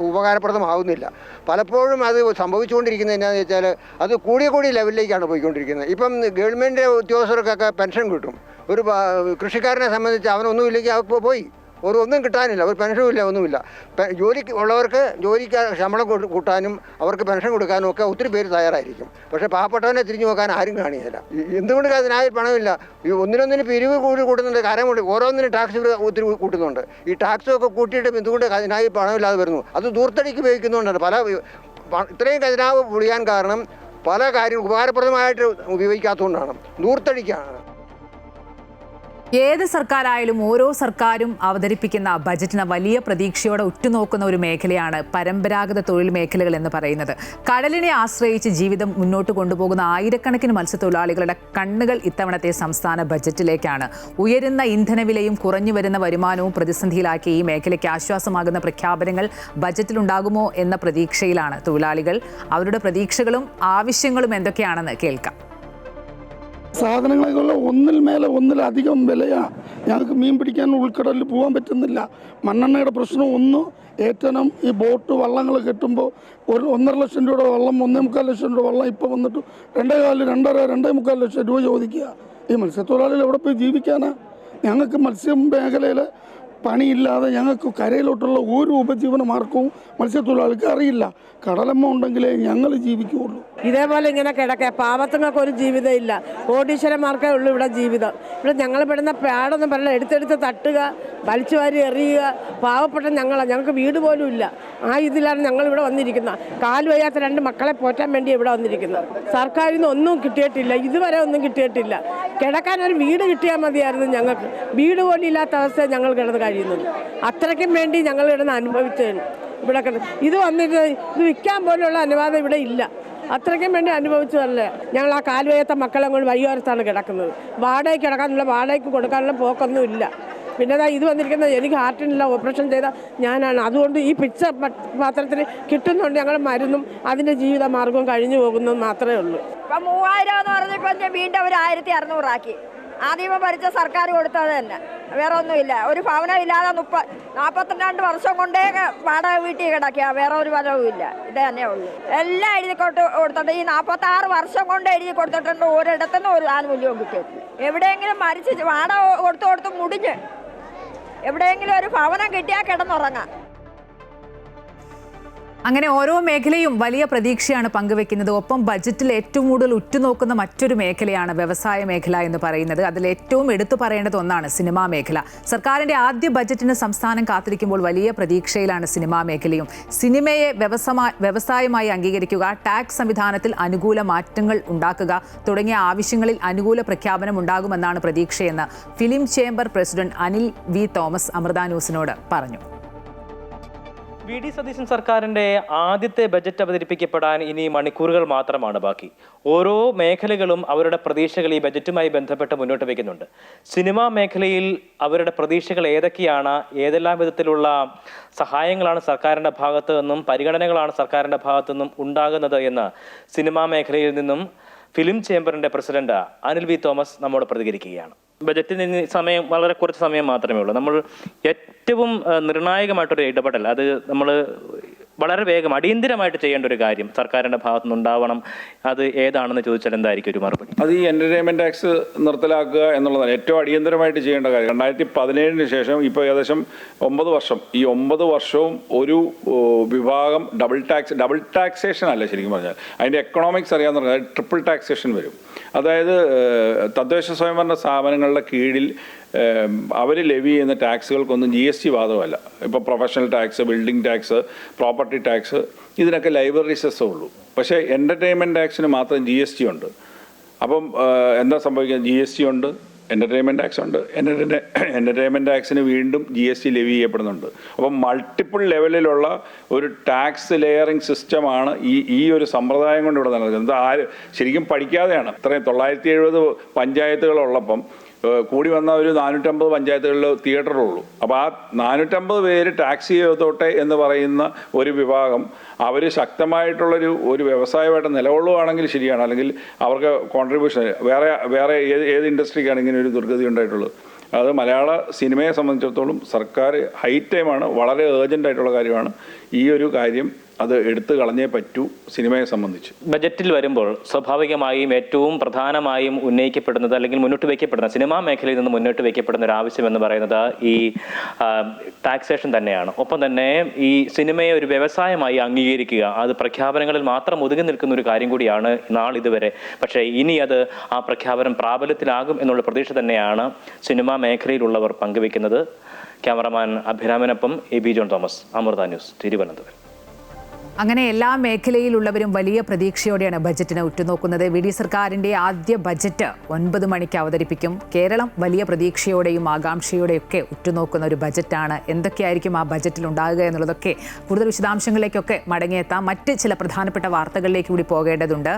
ഉപകാരപ്രദമാവുന്നില്ല. പലപ്പോഴും അത് സംഭവിച്ചുകൊണ്ടിരിക്കുന്നത് എന്താണെന്ന് വെച്ചാൽ അത് കൂടിയ ലെവലിലേക്കാണ് പോയിക്കൊണ്ടിരിക്കുന്നത്. ഇപ്പം ഗവൺമെൻറ് ഉദ്യോഗസ്ഥർക്കൊക്കെ പെൻഷൻ കിട്ടും. ഒരു കൃഷിക്കാരനെ സംബന്ധിച്ച് അവനൊന്നുമില്ലെങ്കിൽ അവ പോയി ഒന്നും കിട്ടാനില്ല, ഒരു പെൻഷനും ഇല്ല, ഒന്നുമില്ല. ജോലിക്ക് ഉള്ളവർക്ക് ജോലിക്ക് ശമ്പളം കൂട്ടാനും അവർക്ക് പെൻഷൻ കൊടുക്കാനും ഒക്കെ ഒത്തിരി പേര് തയ്യാറായിരിക്കും. പക്ഷേ പാവപ്പെട്ടവനെ തിരിഞ്ഞു നോക്കാൻ ആരും കാണിയില്ല. എന്തുകൊണ്ട് അതിനായി പണമില്ല? ഒന്നിനൊന്നിന് പിരിവ് കൂട്ടുന്നുണ്ട്. കാരണം കൊണ്ട് ഓരോന്നിനും ടാക്സ് ഒത്തിരി കൂട്ടുന്നുണ്ട്. ഈ ടാക്സൊക്കെ കൂട്ടിയിട്ട് എന്തുകൊണ്ട് അതിനായി പണമില്ലാതെ വരുന്നു? അത് ദൂർത്തടിക്ക് ഉപയോഗിക്കുന്നുണ്ടാണ്. ഇത്രയും ഖജനാവ് പൊളിയാൻ കാരണം പല കാര്യങ്ങളും ഉപകാരപ്രദമായിട്ട് ഉപയോഗിക്കാത്തതുകൊണ്ടാണ്. ദൂർത്തടിക്കാണ്. ഏത് സർക്കാരായാലും ഓരോ സർക്കാരും അവതരിപ്പിക്കുന്ന ബജറ്റിന് വലിയ പ്രതീക്ഷയോടെ ഉറ്റുനോക്കുന്ന ഒരു മേഖലയാണ് പരമ്പരാഗത തൊഴിൽ മേഖലകൾ എന്ന് പറയുന്നത്. കടലിനെ ആശ്രയിച്ച് ജീവിതം മുന്നോട്ട് കൊണ്ടുപോകുന്ന ആയിരക്കണക്കിന് മത്സ്യത്തൊഴിലാളികളുടെ കണ്ണുകൾ ഇത്തവണത്തെ സംസ്ഥാന ബജറ്റിലേക്കാണ്. ഉയരുന്ന ഇന്ധനവിലയും കുറഞ്ഞു വരുന്ന വരുമാനവും പ്രതിസന്ധിയിലാക്കിയ ഈ മേഖലയ്ക്ക് ആശ്വാസമാകുന്ന പ്രഖ്യാപനങ്ങൾ ബജറ്റിലുണ്ടാകുമോ എന്ന പ്രതീക്ഷയിലാണ് തൊഴിലാളികൾ. അവരുടെ പ്രതീക്ഷകളും ആവശ്യങ്ങളും എന്തൊക്കെയാണെന്ന് കേൾക്കാം. സാധനങ്ങളൊക്കെ ഒന്നിൽ മേലെ ഒന്നിലധികം വിലയാണ്. ഞങ്ങൾക്ക് മീൻ പിടിക്കാൻ ഉൾക്കടലിൽ പോകാൻ പറ്റുന്നില്ല. മണ്ണെണ്ണയുടെ പ്രശ്നം ഏറ്റവും ഈ ബോട്ട് വള്ളങ്ങൾ കെട്ടുമ്പോൾ 1.5 ലക്ഷം രൂപയുടെ വള്ളം 1.25 ലക്ഷം രൂപ വള്ളം ഇപ്പോൾ വന്നിട്ട് 2.5 ലക്ഷം രൂപ ചോദിക്കുക. ഈ മത്സ്യത്തൊഴിലാളികൾ എവിടെ പോയി ജീവിക്കാനാ? ഞങ്ങൾക്ക് മത്സ്യ മേഖലയിൽ പണിയില്ലാതെ ഞങ്ങൾക്ക് കരയിലോട്ടുള്ള ഒരു ഉപജീവന മാർഗവും മത്സ്യത്തൊഴിലാളിക്ക് അറിയില്ല. കടലമ്മ ഉണ്ടെങ്കിലേ ഞങ്ങൾ ജീവിക്കുകയുള്ളൂ. ഇതേപോലെ ഇങ്ങനെ കിടക്കുക. പാവത്തുങ്ങൾക്ക് ഒരു ജീവിതം ഇല്ല. കോടീശ്വരന്മാർക്കേ ഉള്ളൂ ഇവിടെ ജീവിതം. ഇവിടെ ഞങ്ങൾ പെടുന്ന പാടൊന്നും പറയില്ല. എടുത്തെടുത്ത് തട്ടുക, വലിച്ചു വാരി എറിയുക. പാവപ്പെട്ട ഞങ്ങൾക്ക് വീട് പോലും ഇല്ല. ആ ഇതിലാണ് ഞങ്ങളിവിടെ വന്നിരിക്കുന്നത്. കാല് വയ്യാത്ത 2 മക്കളെ പോറ്റാൻ വേണ്ടി ഇവിടെ വന്നിരിക്കുന്നത്. സർക്കാരിൽ നിന്ന് ഒന്നും കിട്ടിയിട്ടില്ല, ഇതുവരെ ഒന്നും കിട്ടിയിട്ടില്ല. കിടക്കാൻ ഒരു വീട് കിട്ടിയാൽ മതിയായിരുന്നു. ഞങ്ങൾക്ക് വീട് പോലും ഇല്ലാത്ത അവസ്ഥ ഞങ്ങൾ കിടന്ന് കഴിയുന്നത്. അത്രയ്ക്കും വേണ്ടി ഞങ്ങൾ കിടന്ന് അനുഭവിച്ചതാണ്. ഇവിടെ ഇത് വന്നിട്ട് ഇത് വിൽക്കാൻ പോലുള്ള അനുവാദം ഇവിടെ ഇല്ല. അത്രയ്ക്കും വേണ്ടി അനുഭവിച്ചതല്ലേ. ഞങ്ങൾ ആ കാലുവയ്യാത്ത മക്കളെ കൊണ്ട് വഴിയോരത്താണ് കിടക്കുന്നത്. വാടകയ്ക്ക് കിടക്കാനുള്ള, വാടകയ്ക്ക് കൊടുക്കാനുള്ള പോക്കൊന്നും ഇല്ല. പിന്നെ ഇത് വന്നിരിക്കുന്നത് എനിക്ക് ഹാർട്ടിനുള്ള ഓപ്പറേഷൻ ചെയ്ത ഞാനാണ്. അതുകൊണ്ട് ഈ പിച്ച പാത്രത്തിൽ കിട്ടുന്നുണ്ട് ഞങ്ങൾ മരുന്നും അതിൻ്റെ ജീവിത മാർഗവും കഴിഞ്ഞു പോകുന്നത് മാത്രമേ ഉള്ളൂ. ഇപ്പം 3000 എന്ന് പറഞ്ഞപ്പോൾ വീണ്ടും അവർ 1600 ആക്കി. ആദ്യമേ ഭരിച്ച സർക്കാർ കൊടുത്തത് തന്നെ, വേറെ ഒന്നുമില്ല. ഒരു ഭവനം ഇല്ലാതെ 42 വർഷം കൊണ്ടേ വാടക വീട്ടിൽ കിടക്കുക, വേറെ ഒരു ഫലവും ഇല്ല. ഇത് തന്നെ ഉള്ളൂ. എല്ലാം എഴുതി കൊടുത്തിട്ട് ഈ 46 വർഷം കൊണ്ട് എഴുതി കൊടുത്തിട്ടുണ്ട്. ഒരിടത്തുനിന്ന് ഒരു ആനുകൂല്യവും കിട്ടിയിട്ടില്ല. എവിടെയെങ്കിലും മരിച്ച് വാടക കൊടുത്ത് മുടിഞ്ഞ് എവിടെയെങ്കിലും ഒരു ഭവനം കിട്ടിയാൽ കിടന്നുറങ്ങാം. അങ്ങനെ ഓരോ മേഖലയും വലിയ പ്രതീക്ഷയാണ് പങ്കുവെക്കുന്നത്. ഒപ്പം ബജറ്റിൽ ഏറ്റവും കൂടുതൽ ഉറ്റുനോക്കുന്ന മറ്റൊരു മേഖലയാണ് വ്യവസായ മേഖല എന്ന് പറയുന്നത്. അതിൽ ഏറ്റവും എടുത്തു പറയേണ്ടത് ഒന്നാണ് സിനിമാ മേഖല. സർക്കാരിന്റെ ആദ്യ ബജറ്റിന് സംസ്ഥാനം കാത്തിരിക്കുമ്പോൾ വലിയ പ്രതീക്ഷയിലാണ് സിനിമാ മേഖലയും. സിനിമയെ വ്യവസായമായി അംഗീകരിക്കുക, ടാക്സ് സംവിധാനത്തിൽ അനുകൂല മാറ്റങ്ങൾ ഉണ്ടാക്കുക തുടങ്ങിയ ആവശ്യങ്ങളിൽ അനുകൂല പ്രഖ്യാപനം ഉണ്ടാകുമെന്നാണ് പ്രതീക്ഷയെന്ന് film chamber president Anil V Thomas Amrita ന്യൂസിനോട് പറഞ്ഞു. വി.ഡി. സതീശൻ സർക്കാരിൻ്റെ ആദ്യത്തെ ബജറ്റ് അവതരിപ്പിക്കപ്പെടാൻ ഇനി മണിക്കൂറുകൾ മാത്രമാണ് ബാക്കി. ഓരോ മേഖലകളും അവരുടെ പ്രതീക്ഷകൾ ഈ ബജറ്റുമായി ബന്ധപ്പെട്ട് മുന്നോട്ട് വയ്ക്കുന്നുണ്ട്. സിനിമാ മേഖലയിൽ അവരുടെ പ്രതീക്ഷകൾ ഏതൊക്കെയാണ്, ഏതെല്ലാം വിധത്തിലുള്ള സഹായങ്ങളാണ് സർക്കാരിൻ്റെ ഭാഗത്തു നിന്നും, പരിഗണനകളാണ് സർക്കാരിൻ്റെ ഭാഗത്തു നിന്നും ഉണ്ടാകുന്നത് എന്ന് സിനിമാ മേഖലയിൽ നിന്നും ഫിലിം ചേംബറിൻ്റെ പ്രസിഡന്റ് അനിൽ വി തോമസ് നമ്മോട് പ്രതികരിക്കുകയാണ്. ബജറ്റിന് സമയം വളരെ കുറച്ച് സമയം മാത്രമേ ഉള്ളൂ. നമ്മൾ ഏറ്റവും നിർണായകമായിട്ടൊരു ഇടപെടൽ, അത് നമ്മൾ വളരെ വേഗം അടിയന്തിരമായിട്ട് ചെയ്യേണ്ട ഒരു കാര്യം സർക്കാരിൻ്റെ ഭാഗത്തു നിന്നുണ്ടാവണം. അത് ഏതാണെന്ന് ചോദിച്ചാൽ എന്തായിരിക്കും ഒരു മറുപടി? അത് ഈ എൻ്റർടൈൻമെൻറ്റ് ടാക്സ് നിർത്തലാക്കുക എന്നുള്ളതാണ് ഏറ്റവും അടിയന്തരമായിട്ട് ചെയ്യേണ്ട കാര്യം. 2017 ശേഷം ഇപ്പോൾ ഏകദേശം 9 വർഷം, ഈ 9 വർഷവും ഒരു വിഭാഗം ഡബിൾ ടാക്സേഷൻ അല്ല ശരിക്കും പറഞ്ഞാൽ. അതിൻ്റെ എക്കണോമിക്സ് അറിയാമെന്ന് പറഞ്ഞാൽ ട്രിപ്പിൾ ടാക്സേഷൻ വരും. അതായത് തദ്ദേശ സ്വയംഭരണ സ്ഥാപനങ്ങളുടെ കീഴിൽ അവർ ലെവി ചെയ്യുന്ന ടാക്സുകൾക്കൊന്നും GST ബാധകമല്ല. ഇപ്പോൾ professional tax, building tax, property tax, ഇതിനൊക്കെ ലൈബ്രറി സെസ്സേ ഉള്ളൂ. പക്ഷേ എൻ്റർടൈൻമെൻറ്റ് ടാക്സിന് മാത്രം GST ഉണ്ട്. അപ്പം എന്താ സംഭവിക്കുന്നത്? GST ഉണ്ട്, എൻ്റർടൈൻമെൻറ്റ് ടാക്സ് ഉണ്ട്. എൻ്റർടൈൻമെൻറ്റ് ടാക്സിന് വീണ്ടും GST ലെവി ചെയ്യപ്പെടുന്നുണ്ട്. അപ്പം മൾട്ടിപ്പിൾ ലെവലിലുള്ള ഒരു ടാക്സ് ലെയറിംഗ് സിസ്റ്റമാണ് ഈ ഒരു സമ്പ്രദായം കൊണ്ട് ഇവിടെ നടക്കുന്നത്. ശരിക്കും പഠിക്കാതെയാണ്. ഇത്രയും 970 പഞ്ചായത്തുകളുള്ളപ്പം കൂടി വന്ന ഒരു 450 പഞ്ചായത്തുകളിൽ തിയേറ്ററുള്ളൂ. അപ്പോൾ ആ 450 പേര് ടാക്സി ചെയ്തോട്ടെ എന്ന് പറയുന്ന ഒരു വിഭാഗം അവർ ശക്തമായിട്ടുള്ളൊരു വ്യവസായമായിട്ട് നിലകൊള്ളുകയാണെങ്കിൽ ശരിയാണ്. അല്ലെങ്കിൽ അവർക്ക് കോൺട്രിബ്യൂഷൻ വേറെ ഏത് ഇൻഡസ്ട്രിക്കാണ് ഇങ്ങനെ ഒരു ദുർഗതി ഉണ്ടായിട്ടുള്ളത്? അത് മലയാള സിനിമയെ സംബന്ധിച്ചിടത്തോളം സർക്കാർ ഹൈ ടൈമാണ്, വളരെ ഏർജൻ്റായിട്ടുള്ള കാര്യമാണ്. ഈ ഒരു കാര്യം അത് എടുത്തു കളഞ്ഞേ പറ്റൂ സിനിമയെ സംബന്ധിച്ച്. ബജറ്റിൽ വരുമ്പോൾ സ്വാഭാവികമായും ഏറ്റവും പ്രധാനമായും ഉന്നയിക്കപ്പെടുന്നത് അല്ലെങ്കിൽ മുന്നോട്ട് വയ്ക്കപ്പെടുന്ന സിനിമാ മേഖലയിൽ നിന്ന് മുന്നോട്ട് വയ്ക്കപ്പെടുന്ന ഒരു ആവശ്യം എന്ന് പറയുന്നത് ഈ ടാക്സേഷൻ തന്നെയാണ്. ഒപ്പം തന്നെ ഈ സിനിമയെ ഒരു വ്യവസായമായി അംഗീകരിക്കുക, അത് പ്രഖ്യാപനങ്ങളിൽ മാത്രം ഒതുങ്ങി നിൽക്കുന്ന ഒരു കാര്യം കൂടിയാണ് നാളിതുവരെ. പക്ഷേ ഇനി അത് ആ പ്രഖ്യാപനം പ്രാബല്യത്തിലാകും എന്നുള്ള പ്രതീക്ഷ തന്നെയാണ് സിനിമാ മേഖലയിലുള്ളവർ പങ്കുവയ്ക്കുന്നത്. ക്യാമറമാൻ അഭിരാമനൊപ്പം AB John Thomas, Amrita news, Thiruvananthapuram. അങ്ങനെ എല്ലാ മേഖലയിലുള്ളവരും വലിയ പ്രതീക്ഷയോടെയാണ് ബജറ്റിനെ ഉറ്റുനോക്കുന്നത്. വി.ഡി. സർക്കാരിൻ്റെ ആദ്യ ബജറ്റ് 9 മണിക്ക് അവതരിപ്പിക്കും. കേരളം വലിയ പ്രതീക്ഷയോടെയും ആകാംക്ഷയോടെയൊക്കെ ഉറ്റുനോക്കുന്ന ഒരു ബജറ്റാണ്. എന്തൊക്കെയായിരിക്കും ആ ബജറ്റിൽ ഉണ്ടാകുക എന്നുള്ളതൊക്കെ കൂടുതൽ വിശദാംശങ്ങളിലേക്കൊക്കെ മടങ്ങിയെത്താം. മറ്റ് ചില പ്രധാനപ്പെട്ട വാർത്തകളിലേക്ക് കൂടി പോകേണ്ടതുണ്ട്.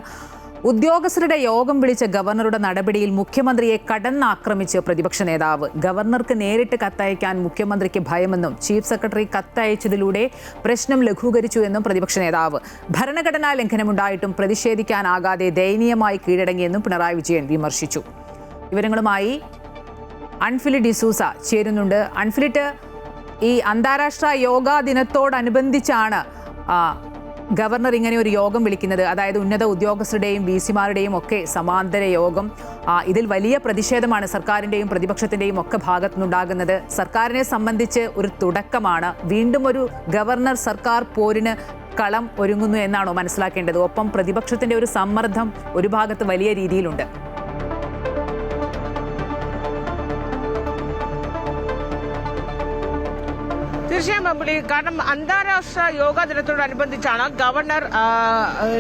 ഉദ്യോഗസ്ഥരുടെ യോഗം വിളിച്ച ഗവർണറുടെ നടപടിയിൽ മുഖ്യമന്ത്രിയെ കടന്നാക്രമിച്ച് പ്രതിപക്ഷ നേതാവ്. ഗവർണർക്ക് നേരിട്ട് കത്തയക്കാൻ മുഖ്യമന്ത്രിക്ക് ഭയമെന്നും ചീഫ് സെക്രട്ടറി കത്തയച്ചതിലൂടെ പ്രശ്നം ലഘൂകരിച്ചു എന്നും പ്രതിപക്ഷ നേതാവ്. ഭരണഘടനാ ലംഘനമുണ്ടായിട്ടും പ്രതിഷേധിക്കാനാകാതെ ദയനീയമായി കീഴടങ്ങിയെന്നും പിണറായി വിജയൻ വിമർശിച്ചു. വിവരങ്ങളുമായി അൺഫിലിറ്റ് ഡിസൂസ ചേരുന്നുണ്ട്. അൺഫിലിറ്റ്, ഈ അന്താരാഷ്ട്ര യോഗാ ദിനത്തോടനുബന്ധിച്ചാണ് ഗവർണർ ഇങ്ങനെ ഒരു യോഗം വിളിക്കുന്നത്. അതായത് ഉന്നത ഉദ്യോഗസ്ഥരുടെയും VC-മാരുടെയും ഒക്കെ സമാന്തര യോഗം. ഇതിൽ വലിയ പ്രതിഷേധമാണ് സർക്കാരിൻ്റെയും പ്രതിപക്ഷത്തിൻ്റെയും ഒക്കെ ഭാഗത്തുനിന്നുണ്ടാകുന്നത്. സർക്കാരിനെ സംബന്ധിച്ച് ഒരു തുടക്കമാണ്. വീണ്ടും ഒരു ഗവർണർ സർക്കാർ പോരിന് കളം ഒരുങ്ങുന്നു എന്നാണോ മനസ്സിലാക്കേണ്ടത്? ഒപ്പം പ്രതിപക്ഷത്തിൻ്റെ ഒരു സമ്മർദ്ദം ഒരു ഭാഗത്ത് വലിയ രീതിയിലുണ്ട്. തീർച്ചയായും അമ്പിളി, കാരണം അന്താരാഷ്ട്ര യോഗ ദിനത്തോടനുബന്ധിച്ചാണ് ഗവർണർ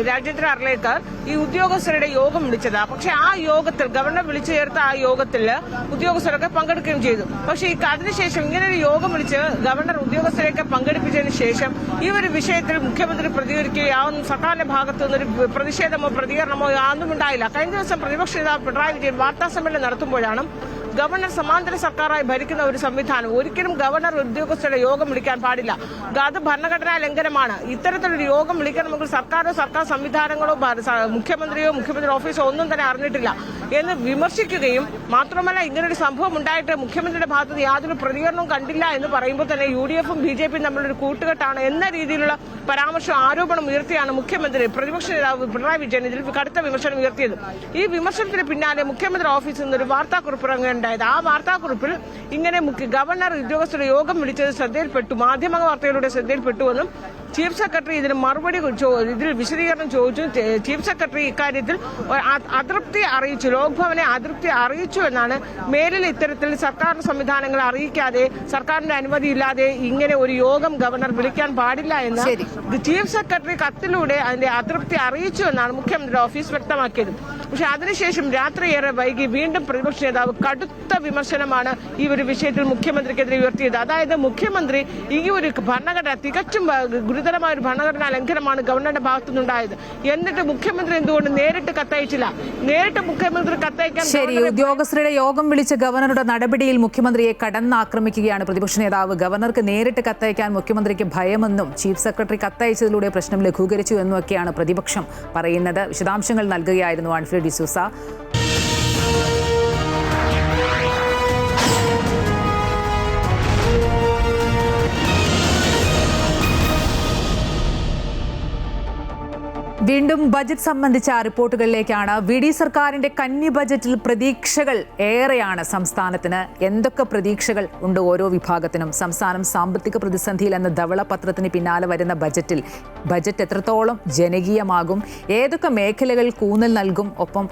രാജേന്ദ്ര അർലേക്കർ ഈ ഉദ്യോഗസ്ഥരുടെ യോഗം വിളിച്ചത്. പക്ഷെ ആ യോഗത്തിൽ ഗവർണർ വിളിച്ചു ചേർത്ത ആ യോഗത്തിൽ ഉദ്യോഗസ്ഥരൊക്കെ പങ്കെടുക്കുകയും ചെയ്തു. പക്ഷേ അതിനുശേഷം ഇങ്ങനെ ഒരു യോഗം വിളിച്ച് ഗവർണർ ഉദ്യോഗസ്ഥരെയൊക്കെ പങ്കെടുപ്പിച്ചതിന് ശേഷം ഈ ഒരു വിഷയത്തിൽ മുഖ്യമന്ത്രി പ്രതികരിക്കുകയോ സർക്കാരിന്റെ ഭാഗത്തു നിന്നൊരു പ്രതിഷേധമോ പ്രതികരണമോ യാതൊന്നും ഉണ്ടായില്ല. കഴിഞ്ഞ ദിവസം പ്രതിപക്ഷ നേതാവ് പിണറായി വിജയൻ വാർത്താസമ്മേളനം നടത്തുമ്പോഴാണ് ഗവർണർ സമാന്തര സർക്കാരായി ഭരിക്കുന്ന ഒരു സംവിധാനം, ഒരിക്കലും ഗവർണർ ഉദ്യോഗസ്ഥരുടെ യോഗം വിളിക്കാൻ പാടില്ല, അത് ഭരണഘടനാ ലംഘനമാണ്, ഇത്തരത്തിലൊരു യോഗം വിളിക്കാൻ നമുക്ക് സർക്കാരോ സർക്കാർ സംവിധാനങ്ങളോ മുഖ്യമന്ത്രി ഓഫീസോ ഒന്നും തന്നെ അറിഞ്ഞിട്ടില്ല എന്ന് വിമർശിക്കുകയും മാത്രമല്ല ഇങ്ങനൊരു സംഭവം ഉണ്ടായിട്ട് മുഖ്യമന്ത്രിയുടെ ഭാഗത്ത് യാതൊരു പ്രതികരണവും കണ്ടില്ല എന്ന് പറയുമ്പോൾ തന്നെ UDF-ഉം BJP-യും തമ്മിലൊരു കൂട്ടുകെട്ടാണ് എന്ന രീതിയിലുള്ള പരാമർശം ആരോപണം ഉയർത്തിയാണ് മുഖ്യമന്ത്രി പ്രതിപക്ഷ നേതാവ് പിണറായി വിജയൻ ഇതിൽ കടുത്ത വിമർശനം ഉയർത്തിയത്. ഈ വിമർശനത്തിന് പിന്നാലെ മുഖ്യമന്ത്രി ഓഫീസിൽ നിന്നൊരു വാർത്താക്കുറിപ്പ് ഇറങ്ങുകയുണ്ടായത്. ആ വാർത്താക്കുറിപ്പിൽ ഇങ്ങനെ ഗവർണർ ഉദ്യോഗസ്ഥരുടെ യോഗം വിളിച്ചത് ശ്രദ്ധയിൽപ്പെട്ടു, മാധ്യമ വാർത്തയിലൂടെ ശ്രദ്ധയിൽപ്പെട്ടുവെന്നും ചീഫ് സെക്രട്ടറി ഇതിന് മറുപടി ഇതിൽ വിശദീകരണം ചോദിച്ചു. ചീഫ് സെക്രട്ടറി ഇക്കാര്യത്തിൽ അതൃപ്തി അറിയിച്ചു, ലോക്ഭവനെ അതൃപ്തി അറിയിച്ചു എന്നാണ്. മേലിൽ ഇത്തരത്തിൽ സർക്കാർ സംവിധാനങ്ങളെ അറിയിക്കാതെ സർക്കാരിന്റെ അനുമതി ഇല്ലാതെ ഇങ്ങനെ ഒരു യോഗം ഗവർണർ വിളിക്കാൻ പാടില്ല എന്ന് ചീഫ് സെക്രട്ടറി കത്തിലൂടെ അതിന്റെ അതൃപ്തി അറിയിച്ചു എന്നാണ് മുഖ്യമന്ത്രി ഓഫീസ് വ്യക്തമാക്കിയത്. പക്ഷെ അതിനുശേഷം രാത്രിയേറെ വൈകി വീണ്ടും പ്രതിപക്ഷ നേതാവ് കടുത്ത വിമർശനമാണ് ഈ ഒരു വിഷയത്തിൽ മുഖ്യമന്ത്രിക്കെതിരെ ഉയർത്തിയത്. അതായത് മുഖ്യമന്ത്രി ഈ ഒരു ഭരണഘടന തികച്ചും ഗുരുതരമായ ഒരു ഭരണഘടനാ ലംഘനമാണ് ഗവർണറുടെ ഭാഗത്തുനിന്നുണ്ടായത്. എന്നിട്ട് മുഖ്യമന്ത്രി എന്തുകൊണ്ട് നേരിട്ട് കത്തയച്ചില്ല? നേരിട്ട് മുഖ്യമന്ത്രി കത്തയക്കാൻ ശരി, ഉദ്യോഗസ്ഥരുടെ യോഗം വിളിച്ച് ഗവർണറുടെ നടപടിയിൽ മുഖ്യമന്ത്രിയെ കടന്നാക്രമിക്കുകയാണ് പ്രതിപക്ഷ നേതാവ്. ഗവർണർക്ക് നേരിട്ട് കത്തയക്കാൻ മുഖ്യമന്ത്രിക്ക് ഭയമെന്നും ചീഫ് സെക്രട്ടറി കത്തയച്ചതിലൂടെ പ്രശ്നം ലഘൂകരിച്ചു എന്നുമൊക്കെയാണ് പ്രതിപക്ഷം പറയുന്നത്. വിശദാംശങ്ങൾ നൽകുകയായിരുന്നു ആൻഫ്രഡ് ഡിസൂസ. വീണ്ടും ബജറ്റ് സംബന്ധിച്ച റിപ്പോർട്ടുകളിലേക്കാണ്. VD സർക്കാരിന്റെ കന്നി ബജറ്റിൽ പ്രതീക്ഷകൾ ഏറെയാണ് സംസ്ഥാനത്തിന്. എന്തൊക്കെ പ്രതീക്ഷകൾ ഉണ്ട് ഓരോ വിഭാഗത്തിനും? സംസ്ഥാനം സാമ്പത്തിക പ്രതിസന്ധിയിൽ എന്ന ധവളപത്രത്തിന് പിന്നാലെ വരുന്ന ബജറ്റ് എത്രത്തോളം ജനകീയമാകും? ഏതൊക്കെ മേഖലകൾ കൂന്നൽ നൽകും? ഒപ്പം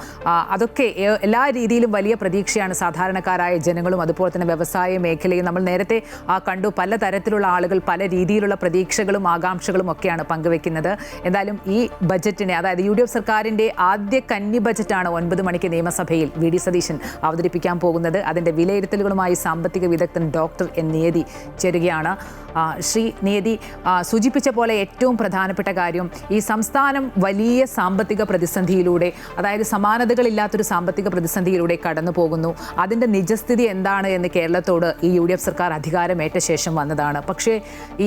അതൊക്കെ എല്ലാ രീതിയിലും വലിയ പ്രതീക്ഷയാണ് സാധാരണക്കാരായ ജനങ്ങളും അതുപോലെ തന്നെ വ്യവസായ മേഖലയും. നമ്മൾ നേരത്തെ കണ്ടു, പലതരത്തിലുള്ള ആളുകൾ പല രീതിയിലുള്ള പ്രതീക്ഷകളും ആകാംക്ഷകളും ഒക്കെയാണ് പങ്കുവെക്കുന്നത്. എന്തായാലും ഈ ബജറ്റിനെ, അതായത് UDF സർക്കാരിൻ്റെ ആദ്യ കന്നി ബജറ്റാണ് 9 മണിക്ക് നിയമസഭയിൽ VD സതീശൻ അവതരിപ്പിക്കാൻ പോകുന്നത്. അതിൻ്റെ വിലയിരുത്തലുകളുമായി സാമ്പത്തിക വിദഗ്ധൻ ഡോക്ടർ N. നിയതി ചേരുകയാണ്. ശ്രീ നിയതി, സൂചിപ്പിച്ച പോലെ ഏറ്റവും പ്രധാനപ്പെട്ട കാര്യം, ഈ സംസ്ഥാനം വലിയ സാമ്പത്തിക പ്രതിസന്ധിയിലൂടെ, അതായത് സമാനതകളില്ലാത്തൊരു സാമ്പത്തിക പ്രതിസന്ധിയിലൂടെ കടന്നു പോകുന്നു. അതിൻ്റെ നിജസ്ഥിതി എന്താണ് എന്ന് കേരളത്തോട് ഈ UDF സർക്കാർ അധികാരമേറ്റ ശേഷം വന്നതാണ്. പക്ഷേ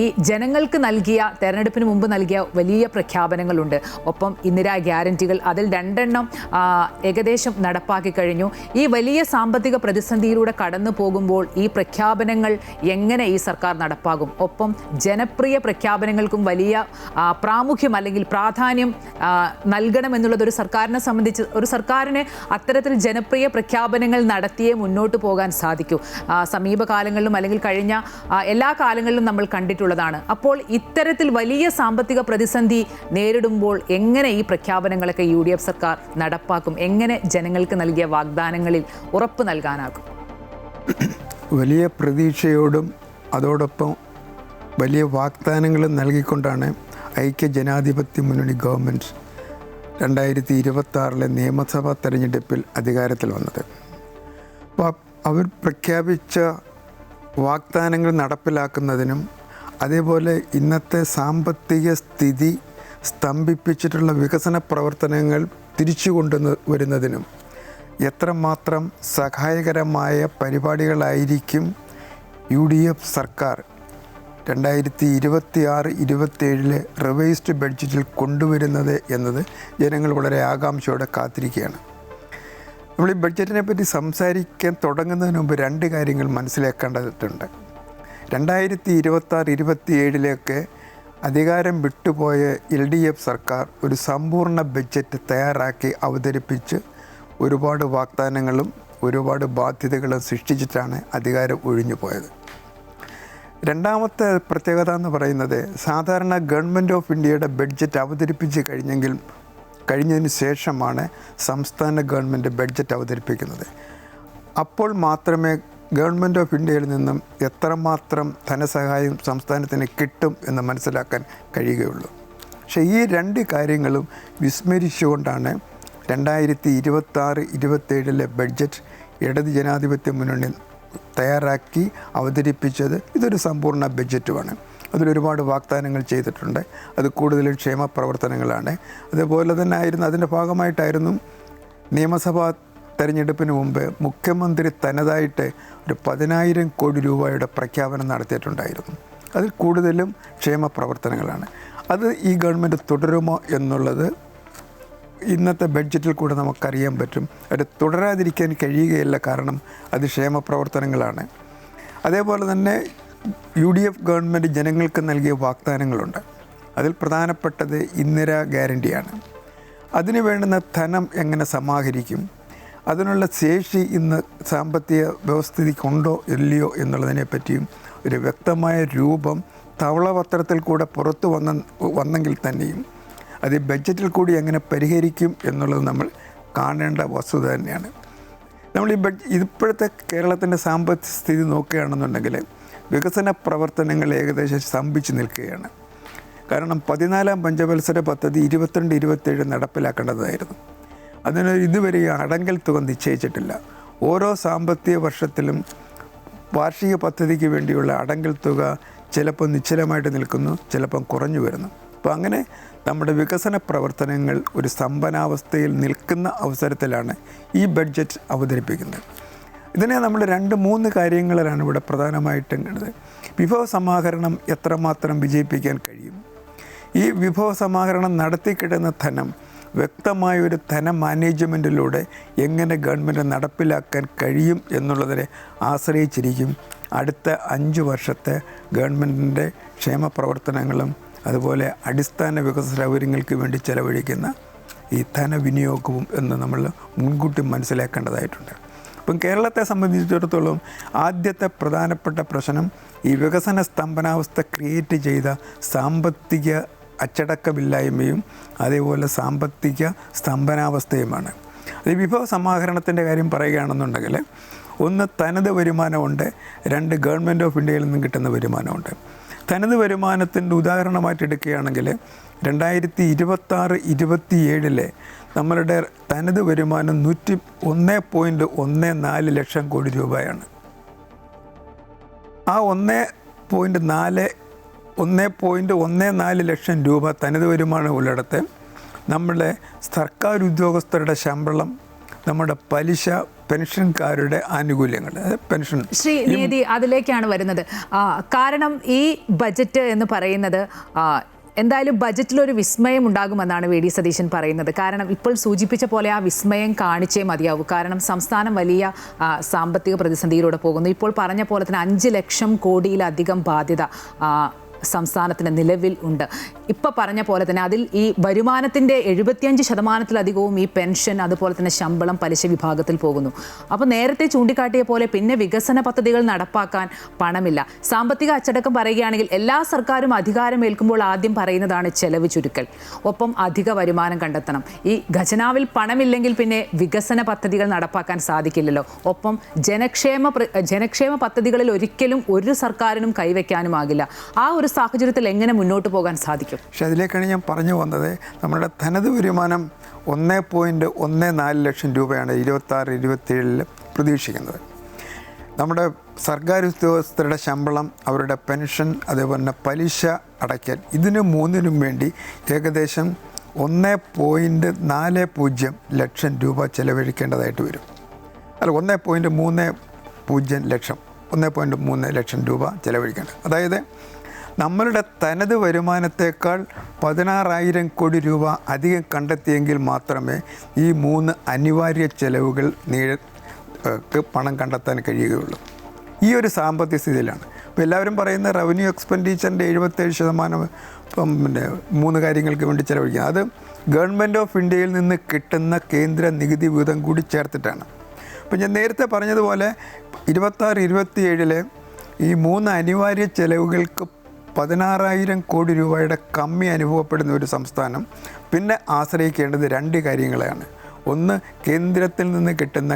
ഈ ജനങ്ങൾക്ക് നൽകിയ, തെരഞ്ഞെടുപ്പിന് മുമ്പ് നൽകിയ വലിയ പ്രഖ്യാപനങ്ങളുണ്ട്. ഒപ്പം ഇന്ദിരാ ഗ്യാരണ്ടികൾ, അതിൽ 2 എണ്ണം ഏകദേശം നടപ്പാക്കി കഴിഞ്ഞു. ഈ വലിയ സാമ്പത്തിക പ്രതിസന്ധിയിലൂടെ കടന്നു പോകുമ്പോൾ ഈ പ്രഖ്യാപനങ്ങൾ എങ്ങനെ ഈ സർക്കാർ നടപ്പാകും? ഒപ്പം ജനപ്രിയ പ്രഖ്യാപനങ്ങൾക്കും വലിയ പ്രാമുഖ്യം അല്ലെങ്കിൽ പ്രാധാന്യം നൽകണമെന്നുള്ളത് ഒരു സർക്കാരിനെ സംബന്ധിച്ച്, ഒരു സർക്കാരിന് അത്തരത്തിൽ ജനപ്രിയ പ്രഖ്യാപനങ്ങൾ നടത്തിയേ മുന്നോട്ട് പോകാൻ സാധിക്കൂ. സമീപകാലങ്ങളിലും അല്ലെങ്കിൽ കഴിഞ്ഞ എല്ലാ കാലങ്ങളിലും നമ്മൾ കണ്ടിട്ടുള്ളതാണ്. അപ്പോൾ ഇത്തരത്തിൽ വലിയ സാമ്പത്തിക പ്രതിസന്ധി നേരിടുമ്പോൾ എങ്ങനെ ഈ പ്രഖ്യാപനങ്ങളൊക്കെ UDF സർക്കാർ നടപ്പാക്കും? എങ്ങനെ ജനങ്ങൾക്ക് നൽകിയ വാഗ്ദാനങ്ങളിൽ ഉറപ്പ് നൽകാനാകും? വലിയ പ്രതീക്ഷയോടും അതോടൊപ്പം വലിയ വാഗ്ദാനങ്ങളും നൽകിക്കൊണ്ടാണ് ഐക്യ ജനാധിപത്യ മുന്നണി ഗവൺമെൻറ് 2026 നിയമസഭാ തെരഞ്ഞെടുപ്പിൽ അധികാരത്തിൽ വന്നത്. അപ്പോൾ അവർ പ്രഖ്യാപിച്ച വാഗ്ദാനങ്ങൾ നടപ്പിലാക്കുന്നതിനും അതേപോലെ ഇന്നത്തെ സാമ്പത്തിക സ്ഥിതി സ്തംഭിപ്പിച്ചിട്ടുള്ള വികസന പ്രവർത്തനങ്ങൾ തിരിച്ചു കൊണ്ടുവരുന്നതിനും എത്രമാത്രം സഹായകരമായ പരിപാടികളായിരിക്കും UDF സർക്കാർ 2026-27 റിവൈസ്ഡ് ബഡ്ജറ്റിൽ കൊണ്ടുവരുന്നത് എന്നത് ജനങ്ങൾ വളരെ ആകാംക്ഷയോടെ കാത്തിരിക്കുകയാണ്. നമ്മൾ ഈ ബഡ്ജറ്റിനെ പറ്റി സംസാരിക്കാൻ തുടങ്ങുന്നതിന് മുമ്പ് 2 കാര്യങ്ങൾ മനസ്സിലാക്കേണ്ടതുണ്ട്. 2026-27 അധികാരം വിട്ടുപോയ LDF സർക്കാർ ഒരു സമ്പൂർണ്ണ ബഡ്ജറ്റ് തയ്യാറാക്കി അവതരിപ്പിച്ച് ഒരുപാട് വാഗ്ദാനങ്ങളും ഒരുപാട് ബാധ്യതകളും സൃഷ്ടിച്ചിട്ടാണ് അധികാരം ഒഴിഞ്ഞു പോയത്. രണ്ടാമത്തെ പ്രത്യേകത എന്ന് പറയുന്നത്, സാധാരണ ഗവൺമെൻറ് ഓഫ് ഇന്ത്യയുടെ ബഡ്ജറ്റ് അവതരിപ്പിച്ച് കഴിഞ്ഞതിന് ശേഷമാണ് സംസ്ഥാന ഗവൺമെൻറ് ബഡ്ജറ്റ് അവതരിപ്പിക്കുന്നത്. അപ്പോൾ മാത്രമേ ഗവൺമെൻറ് ഓഫ് ഇന്ത്യയിൽ നിന്നും എത്രമാത്രം ധനസഹായം സംസ്ഥാനത്തിന് കിട്ടും എന്ന് മനസ്സിലാക്കാൻ കഴിയുകയുള്ളൂ. പക്ഷേ ഈ രണ്ട് കാര്യങ്ങളും വിസ്മരിച്ചുകൊണ്ടാണ് 2026-27 ബഡ്ജറ്റ് ഇടത് ജനാധിപത്യ മുന്നണി തയ്യാറാക്കി അവതരിപ്പിച്ചത്. ഇതൊരു സമ്പൂർണ്ണ ബഡ്ജറ്റുമാണ്. അതിലൊരുപാട് വാഗ്ദാനങ്ങൾ ചെയ്തിട്ടുണ്ട്. അത് കൂടുതലും ക്ഷേമ പ്രവർത്തനങ്ങളാണ്. അതുപോലെ തന്നെ അതിൻ്റെ ഭാഗമായിട്ടായിരുന്നു നിയമസഭാ തെരഞ്ഞെടുപ്പിന് മുമ്പ് മുഖ്യമന്ത്രി തനതായിട്ട് ഒരു 10,000 കോടി രൂപയുടെ പ്രഖ്യാപനം നടത്തിയിട്ടുണ്ടായിരുന്നു. അതിൽ കൂടുതലും ക്ഷേമ പ്രവർത്തനങ്ങളാണ്. അത് ഈ ഗവൺമെൻറ് തുടരുമോ എന്നുള്ളത് ഇന്നത്തെ ബഡ്ജറ്റിൽ കൂടെ നമുക്കറിയാൻ പറ്റും. അത് തുടരാതിരിക്കാൻ കഴിയുകയില്ല, കാരണം അത് ക്ഷേമ പ്രവർത്തനങ്ങളാണ്. അതേപോലെ തന്നെ UDF ഗവൺമെൻറ് ജനങ്ങൾക്ക് നൽകിയ വാഗ്ദാനങ്ങളുണ്ട്. അതിൽ പ്രധാനപ്പെട്ടത് ഇന്ദിരാ ഗ്യാരണ്ടിയാണ്. അതിന് വേണ്ടുന്ന ധനം എങ്ങനെ സമാഹരിക്കും, അതിനുള്ള ശേഷി ഇന്ന് സാമ്പത്തിക വ്യവസ്ഥിതിക്കുണ്ടോ ഇല്ലയോ എന്നുള്ളതിനെ പറ്റിയും ഒരു വ്യക്തമായ രൂപം തവളപത്രത്തിൽ കൂടെ പുറത്തു വന്നെങ്കിൽ തന്നെയും അത് ബഡ്ജറ്റിൽ കൂടി എങ്ങനെ പരിഹരിക്കും എന്നുള്ളത് നമ്മൾ കാണേണ്ട വസ്തുത തന്നെയാണ്. നമ്മൾ ഇപ്പോഴത്തെ കേരളത്തിൻ്റെ സാമ്പത്തിക സ്ഥിതി നോക്കുകയാണെന്നുണ്ടെങ്കിൽ വികസന പ്രവർത്തനങ്ങൾ ഏകദേശം സ്തംഭിച്ച് നിൽക്കുകയാണ്. കാരണം 14ാം പഞ്ചവത്സര പദ്ധതി 22-27 നടപ്പിലാക്കേണ്ടതായിരുന്നു. അതിന് ഇതുവരെ അടങ്കൽ തുക നിശ്ചയിച്ചിട്ടില്ല. ഓരോ സാമ്പത്തിക വർഷത്തിലും വാർഷിക പദ്ധതിക്ക് വേണ്ടിയുള്ള അടങ്കൽ തുക ചിലപ്പോൾ നിശ്ചലമായിട്ട് നിൽക്കുന്നു, ചിലപ്പം കുറഞ്ഞു വരുന്നു. അപ്പോൾ അങ്ങനെ നമ്മുടെ വികസന പ്രവർത്തനങ്ങൾ ഒരു സ്തംഭനാവസ്ഥയിൽ നിൽക്കുന്ന അവസരത്തിലാണ് ഈ ബഡ്ജറ്റ് അവതരിപ്പിക്കുന്നത്. ഇതിനെ നമ്മൾ 2-3 കാര്യങ്ങളിലാണ് ഇവിടെ പ്രധാനമായിട്ടും കണ്ടത്. വിഭവ സമാഹരണം എത്രമാത്രം വിജയിപ്പിക്കാൻ കഴിയും, ഈ വിഭവ സമാഹരണം നടത്തിക്കിട്ടുന്ന ധനം വ്യക്തമായൊരു ധന മാനേജ്മെൻറ്റിലൂടെ എങ്ങനെ ഗവൺമെൻറ് നടപ്പിലാക്കാൻ കഴിയും എന്നുള്ളതിനെ ആശ്രയിച്ചിരിക്കും അടുത്ത 5 വർഷത്തെ ഗവൺമെൻറ്റിൻ്റെ ക്ഷേമ പ്രവർത്തനങ്ങളും അതുപോലെ അടിസ്ഥാന വികസന സൗകര്യങ്ങൾക്ക് വേണ്ടി ചെലവഴിക്കുന്ന ഈ ധനവിനിയോഗവും എന്ന് നമ്മൾ മുൻകൂട്ടി മനസ്സിലാക്കേണ്ടതായിട്ടുണ്ട്. ഇപ്പം കേരളത്തെ സംബന്ധിച്ചിടത്തോളം ആദ്യത്തെ പ്രധാനപ്പെട്ട പ്രശ്നം ഈ വികസന സ്തംഭനാവസ്ഥ ക്രിയേറ്റ് ചെയ്ത സാമ്പത്തിക അച്ചടക്കമില്ലായ്മയും അതേപോലെ സാമ്പത്തിക സ്തംഭനാവസ്ഥയുമാണ്. അത് വിഭവ സമാഹരണത്തിൻ്റെ കാര്യം പറയുകയാണെന്നുണ്ടെങ്കിൽ, ഒന്ന് തനത് വരുമാനമുണ്ട്, 2 ഗവൺമെൻറ് ഓഫ് ഇന്ത്യയിൽ നിന്നും കിട്ടുന്ന വരുമാനമുണ്ട്. തനത് വരുമാനത്തിൻ്റെ ഉദാഹരണമായിട്ട് എടുക്കുകയാണെങ്കിൽ 2026-27 നമ്മളുടെ തനത് വരുമാനം 101.14 ലക്ഷം കോടി രൂപയാണ്. ആ 1.14 ലക്ഷം രൂപ തനത് വരുമാനം ഉള്ളിടത്ത് നമ്മുടെ സർക്കാർ ഉദ്യോഗസ്ഥരുടെ ശമ്പളം, നമ്മുടെ പലിശ, പെൻഷൻകാരുടെ ആനുകൂല്യങ്ങൾ, പെൻഷൻ. ശ്രീ നീതി, അതിലേക്കാണ് വരുന്നത്. കാരണം ഈ ബജറ്റ് എന്ന് പറയുന്നത് എന്തായാലും ബജറ്റിലൊരു വിസ്മയം ഉണ്ടാകുമെന്നാണ് VD സതീശൻ പറയുന്നത്. കാരണം ഇപ്പോൾ സൂചിപ്പിച്ച പോലെ ആ വിസ്മയം കാണിച്ചേ മതിയാവൂ. കാരണം സംസ്ഥാനം വലിയ സാമ്പത്തിക പ്രതിസന്ധിയിലൂടെ പോകുന്നു. ഇപ്പോൾ പറഞ്ഞ പോലെ തന്നെ 5 ലക്ഷം കോടിയിലധികം ബാധ്യത സംസ്ഥാനത്തിന് നിലവിൽ ഉണ്ട്. ഇപ്പോൾ പറഞ്ഞ പോലെ തന്നെ അതിൽ ഈ വരുമാനത്തിൻ്റെ 75% ഈ പെൻഷൻ, അതുപോലെ തന്നെ ശമ്പളം, പലിശ വിഭാഗത്തിൽ പോകുന്നു. അപ്പോൾ നേരത്തെ ചൂണ്ടിക്കാട്ടിയ പോലെ പിന്നെ വികസന പദ്ധതികൾ നടപ്പാക്കാൻ പണമില്ല. സാമ്പത്തിക അച്ചടക്കം പറയുകയാണെങ്കിൽ എല്ലാ സർക്കാരും അധികാരമേൽക്കുമ്പോൾ ആദ്യം പറയുന്നതാണ് ചെലവ് ചുരുക്കൽ, ഒപ്പം അധിക വരുമാനം കണ്ടെത്തണം. ഈ ഖജനാവിൽ പണമില്ലെങ്കിൽ പിന്നെ വികസന പദ്ധതികൾ നടപ്പാക്കാൻ സാധിക്കില്ലല്ലോ. ഒപ്പം ജനക്ഷേമ പദ്ധതികളിൽ ഒരിക്കലും ഒരു സർക്കാരിനും കൈവയ്ക്കാനുമാകില്ല. ആ ഒരു സാഹചര്യത്തിൽ എങ്ങനെ മുന്നോട്ട് പോകാൻ സാധിക്കും? പക്ഷെ അതിലേക്കാണ് ഞാൻ പറഞ്ഞു വന്നത്. നമ്മുടെ ധനത് വരുമാനം 1.14 ലക്ഷം രൂപയാണ് 26-27 പ്രതീക്ഷിക്കുന്നത്. നമ്മുടെ സർക്കാർ ഉദ്യോഗസ്ഥരുടെ ശമ്പളം, അവരുടെ പെൻഷൻ, അതേപോലെ തന്നെ പലിശ അടയ്ക്കൽ, ഇതിന് 3നും വേണ്ടി ഏകദേശം 1.40 ലക്ഷം രൂപ ചെലവഴിക്കേണ്ടതായിട്ട് വരും. അല്ല, 1.30 ലക്ഷം 1.3 ലക്ഷം രൂപ ചെലവഴിക്കേണ്ടത്. അതായത് നമ്മളുടെ തനത് വരുമാനത്തേക്കാൾ 16,000 കോടി രൂപ അധികം കണ്ടെത്തിയെങ്കിൽ മാത്രമേ ഈ 3 അനിവാര്യ ചെലവുകൾ പണം കണ്ടെത്താൻ കഴിയുകയുള്ളൂ. ഈ ഒരു സാമ്പത്തിക സ്ഥിതിയിലാണ് ഇപ്പോൾ എല്ലാവരും പറയുന്ന റവന്യൂ എക്സ്പെൻഡിച്ചറിൻ്റെ 77% ഇപ്പം 3 കാര്യങ്ങൾക്ക് വേണ്ടി ചെലവഴിക്കുക. അത് ഗവൺമെൻറ് ഓഫ് ഇന്ത്യയിൽ നിന്ന് കിട്ടുന്ന കേന്ദ്ര നികുതി വിഹിതം കൂടി ചേർത്തിട്ടാണ്. അപ്പോൾ ഞാൻ നേരത്തെ പറഞ്ഞതുപോലെ 26-27 ഈ 3 അനിവാര്യ ചെലവുകൾക്ക് 16,000 കോടി രൂപയുടെ കമ്മി അനുഭവപ്പെടുന്ന ഒരു സംസ്ഥാനം പിന്നെ ആശ്രയിക്കേണ്ടത് 2 കാര്യങ്ങളാണ്. ഒന്ന്, കേന്ദ്രത്തിൽ നിന്ന് കിട്ടുന്ന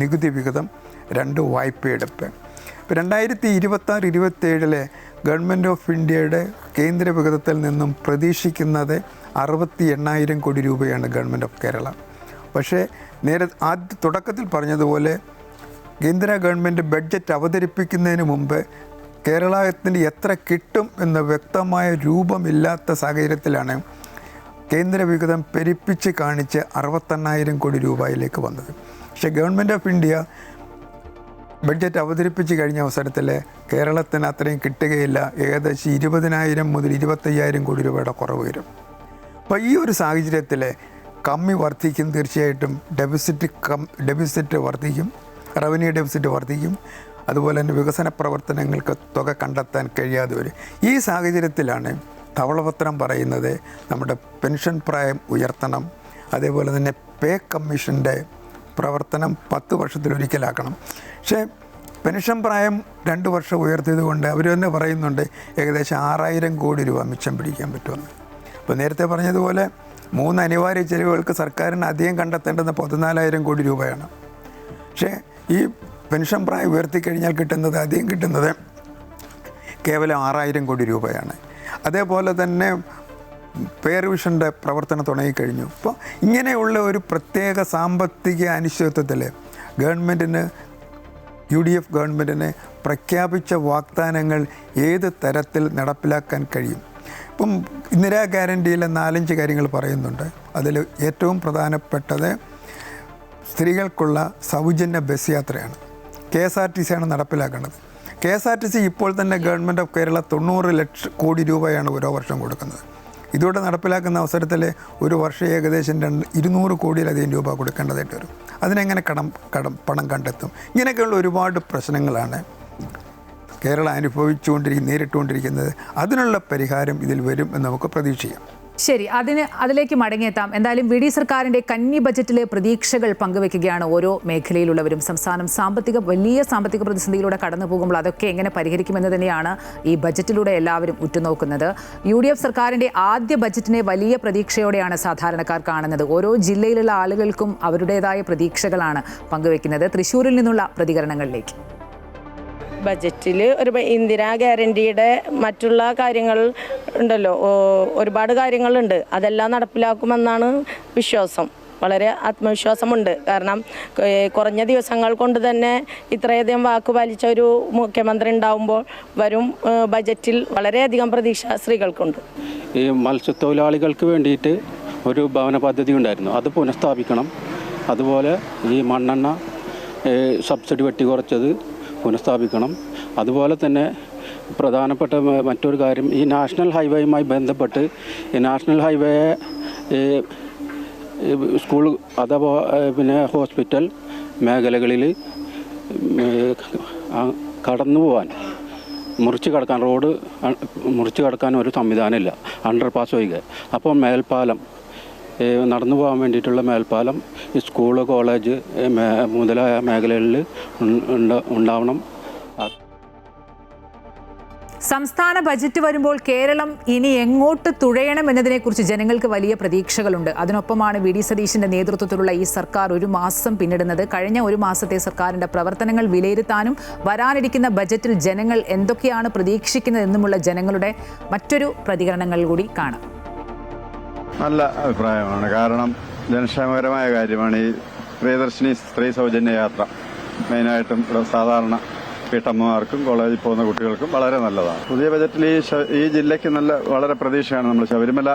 നികുതി വിഹിതം, 2 വായ്പയെടുപ്പ്. ഇപ്പോൾ 2026-27 ഗവൺമെൻറ് ഓഫ് ഇന്ത്യയുടെ കേന്ദ്ര വിഹിതത്തിൽ നിന്നും പ്രതീക്ഷിക്കുന്നത് 68,000 കോടി രൂപയാണ് ഗവൺമെൻറ് ഓഫ് കേരള. പക്ഷേ തുടക്കത്തിൽ പറഞ്ഞതുപോലെ കേന്ദ്ര ഗവൺമെൻറ് ബഡ്ജറ്റ് അവതരിപ്പിക്കുന്നതിന് മുമ്പ് കേരളത്തിന് എത്ര കിട്ടും എന്ന വ്യക്തമായ രൂപമില്ലാത്ത സാഹചര്യത്തിലാണ് കേന്ദ്ര വിഹിതം പെരുപ്പിച്ച് കാണിച്ച് 68,000 കോടി രൂപയിലേക്ക് വന്നത്. പക്ഷേ ഗവൺമെൻറ് ഓഫ് ഇന്ത്യ ബഡ്ജറ്റ് അവതരിപ്പിച്ച് കഴിഞ്ഞ അവസരത്തിൽ കേരളത്തിന് അത്രയും കിട്ടുകയില്ല. ഏകദേശം 20,000 മുതൽ 25,000 കോടി രൂപയുടെ കുറവ് വരും. അപ്പോൾ ഈ ഒരു സാഹചര്യത്തിൽ കമ്മി വർദ്ധിക്കും. തീർച്ചയായിട്ടും ഡെഫിസിറ്റ് വർദ്ധിക്കും, റവന്യൂ ഡെഫിസിറ്റ് വർദ്ധിക്കും. അതുപോലെ തന്നെ വികസന പ്രവർത്തനങ്ങൾക്ക് തുക കണ്ടെത്താൻ കഴിയാതെ വരും. ഈ സാഹചര്യത്തിലാണ് ധവളപത്രം പറയുന്നത് നമ്മുടെ പെൻഷൻ പ്രായം ഉയർത്തണം, അതേപോലെ തന്നെ പേ കമ്മീഷൻ്റെ പ്രവർത്തനം 10 വർഷത്തിലൊരിക്കലാക്കണം. പക്ഷേ പെൻഷൻ പ്രായം 2 വർഷം ഉയർത്തിയത് കൊണ്ട് അവർ തന്നെ പറയുന്നുണ്ട് ഏകദേശം 6,000 കോടി രൂപ മിച്ചം പിടിക്കാൻ പറ്റുമെന്ന്. അപ്പോൾ നേരത്തെ പറഞ്ഞതുപോലെ 3 അനിവാര്യ ചെലവുകൾക്ക് സർക്കാരിന് അധികം കണ്ടെത്തേണ്ടുന്ന 14,000 കോടി രൂപയാണ്. പക്ഷേ ഈ പെൻഷൻ പ്രായം ഉയർത്തിക്കഴിഞ്ഞാൽ കിട്ടുന്നത് അധികം കിട്ടുന്നത് കേവലം 6,000 കോടി രൂപയാണ്. അതേപോലെ തന്നെ പേ റിവിഷൻ്റെ പ്രവർത്തനം തുടങ്ങിക്കഴിഞ്ഞു. അപ്പോൾ ഇങ്ങനെയുള്ള ഒരു പ്രത്യേക സാമ്പത്തിക അനിശ്ചിതത്വത്തിൽ UDF ഗവൺമെൻറ്റിന് പ്രഖ്യാപിച്ച വാഗ്ദാനങ്ങൾ ഏത് തരത്തിൽ നടപ്പിലാക്കാൻ കഴിയും? ഇപ്പം ഇന്ദിരാ ഗ്യാരണ്ടിയിലെ 4-5 കാര്യങ്ങൾ പറയുന്നുണ്ട്. അതിൽ ഏറ്റവും പ്രധാനപ്പെട്ടത് സ്ത്രീകൾക്കുള്ള സൗജന്യ ബസ് യാത്രയാണ്. KSRTC ആണ് നടപ്പിലാക്കുന്നത്. KSRTC ഇപ്പോൾ തന്നെ ഗവൺമെൻറ് ഓഫ് കേരള 90 ലക്ഷം കോടി രൂപയാണ് ഓരോ വർഷം കൊടുക്കുന്നത്. ഇതോടെ നടപ്പിലാക്കുന്ന അവസരത്തിൽ ഒരു വർഷം ഏകദേശം 200 കോടിയിലധികം രൂപ കൊടുക്കേണ്ടതായിട്ട് വരും. അതിനെങ്ങനെ പണം കണ്ടെത്തും? ഇങ്ങനെയൊക്കെയുള്ള ഒരുപാട് പ്രശ്നങ്ങളാണ് കേരളം നേരിട്ടുകൊണ്ടിരിക്കുന്നത്. അതിനുള്ള പരിഹാരം ഇതിൽ വരും എന്ന് നമുക്ക് പ്രതീക്ഷിക്കാം. ശരി, അതിലേക്ക് മടങ്ങിയെത്താം. എന്തായാലും വി ഡി സർക്കാരിൻ്റെ കന്നി ബജറ്റിലെ പ്രതീക്ഷകൾ പങ്കുവെക്കുകയാണ് ഓരോ മേഖലയിലുള്ളവരും. സംസ്ഥാനം വലിയ സാമ്പത്തിക പ്രതിസന്ധിയിലൂടെ കടന്നു പോകുമ്പോൾ അതൊക്കെ എങ്ങനെ പരിഹരിക്കുമെന്ന് തന്നെയാണ് ഈ ബജറ്റിലൂടെ എല്ലാവരും ഉറ്റുനോക്കുന്നത്. UDF സർക്കാരിൻ്റെ ആദ്യ ബജറ്റിനെ വലിയ പ്രതീക്ഷയോടെയാണ് സാധാരണക്കാർ കാണുന്നത്. ഓരോ ജില്ലയിലുള്ള ആളുകൾക്കും അവരുടേതായ പ്രതീക്ഷകളാണ് പങ്കുവെക്കുന്നത്. തൃശ്ശൂരിൽ നിന്നുള്ള പ്രതികരണങ്ങളിലേക്ക്. ബജറ്റിൽ ഒരു ഇന്ദിരാ ഗ്യാരണ്ടിയുടെ മറ്റുള്ള കാര്യങ്ങൾ ഉണ്ടല്ലോ, ഒരുപാട് കാര്യങ്ങളുണ്ട്. അതെല്ലാം നടപ്പിലാക്കുമെന്നാണ് വിശ്വാസം. വളരെ ആത്മവിശ്വാസമുണ്ട്. കാരണം കുറഞ്ഞ ദിവസങ്ങൾ കൊണ്ട് തന്നെ ഇത്രയധികം വാക്ക് പാലിച്ച ഒരു മുഖ്യമന്ത്രി ഉണ്ടാവുമ്പോൾ വരും ബജറ്റിൽ വളരെയധികം പ്രതീക്ഷ സ്ത്രീകൾക്കുണ്ട്. ഈ മത്സ്യത്തൊഴിലാളികൾക്ക് വേണ്ടിയിട്ട് ഒരു ഭവന പദ്ധതി ഉണ്ടായിരുന്നു, അത് പുനഃസ്ഥാപിക്കണം. അതുപോലെ ഈ മണ്ണെണ്ണ സബ്സിഡി വെട്ടിക്കുറച്ചത് പുനഃസ്ഥാപിക്കണം. അതുപോലെ തന്നെ പ്രധാനപ്പെട്ട മറ്റൊരു കാര്യം, ഈ നാഷണൽ ഹൈവേയുമായി ബന്ധപ്പെട്ട് ഈ നാഷണൽ ഹൈവേ സ്കൂൾ അഥവാ പിന്നെ ഹോസ്പിറ്റൽ മേഖലകളിൽ കടന്നു പോകാൻ റോഡ് മുറിച്ച് കടക്കാൻ ഒരു സംവിധാനമില്ല, അണ്ടർപാസ് ഒഴികെ. അപ്പോൾ മേൽപ്പാലം, നടന്നു പോകാൻ വേണ്ടിയിട്ടുള്ള മേൽപ്പാലം ഈ സ്കൂള്, കോളേജ് മുതലായ മേഖലകളിൽ ഉണ്ടാവണം. സംസ്ഥാന ബജറ്റ് വരുമ്പോൾ കേരളം ഇനി എങ്ങോട്ട് തുഴയണം എന്നതിനെക്കുറിച്ച് ജനങ്ങൾക്ക് വലിയ പ്രതീക്ഷകളുണ്ട്. അതിനൊപ്പമാണ് വി ഡി സതീശന്റെ നേതൃത്വത്തിലുള്ള ഈ സർക്കാർ 1 മാസം പിന്നിടുന്നത്. കഴിഞ്ഞ 1 മാസത്തെ സർക്കാരിന്റെ പ്രവർത്തനങ്ങൾ വിലയിരുത്താനും വരാനിരിക്കുന്ന ബജറ്റിൽ ജനങ്ങൾ എന്തൊക്കെയാണ് പ്രതീക്ഷിക്കുന്നത് എന്നുമുള്ള ജനങ്ങളുടെ മറ്റൊരു പ്രതികരണങ്ങൾ കൂടി കാണാം. നല്ല അഭിപ്രായമാണ്. കാരണം ജനക്ഷേമകരമായ കാര്യമാണ് ഈ പ്രിയദർശിനി സ്ത്രീ സൗജന്യ യാത്ര. മെയിനായിട്ടും സാധാരണ വീട്ടമ്മമാർക്കും കോളേജിൽ പോകുന്ന കുട്ടികൾക്കും വളരെ നല്ലതാണ്. പുതിയ ബജറ്റിൽ ഈ ജില്ലയ്ക്ക് വളരെ പ്രതീക്ഷയാണ്. നമ്മൾ ശബരിമല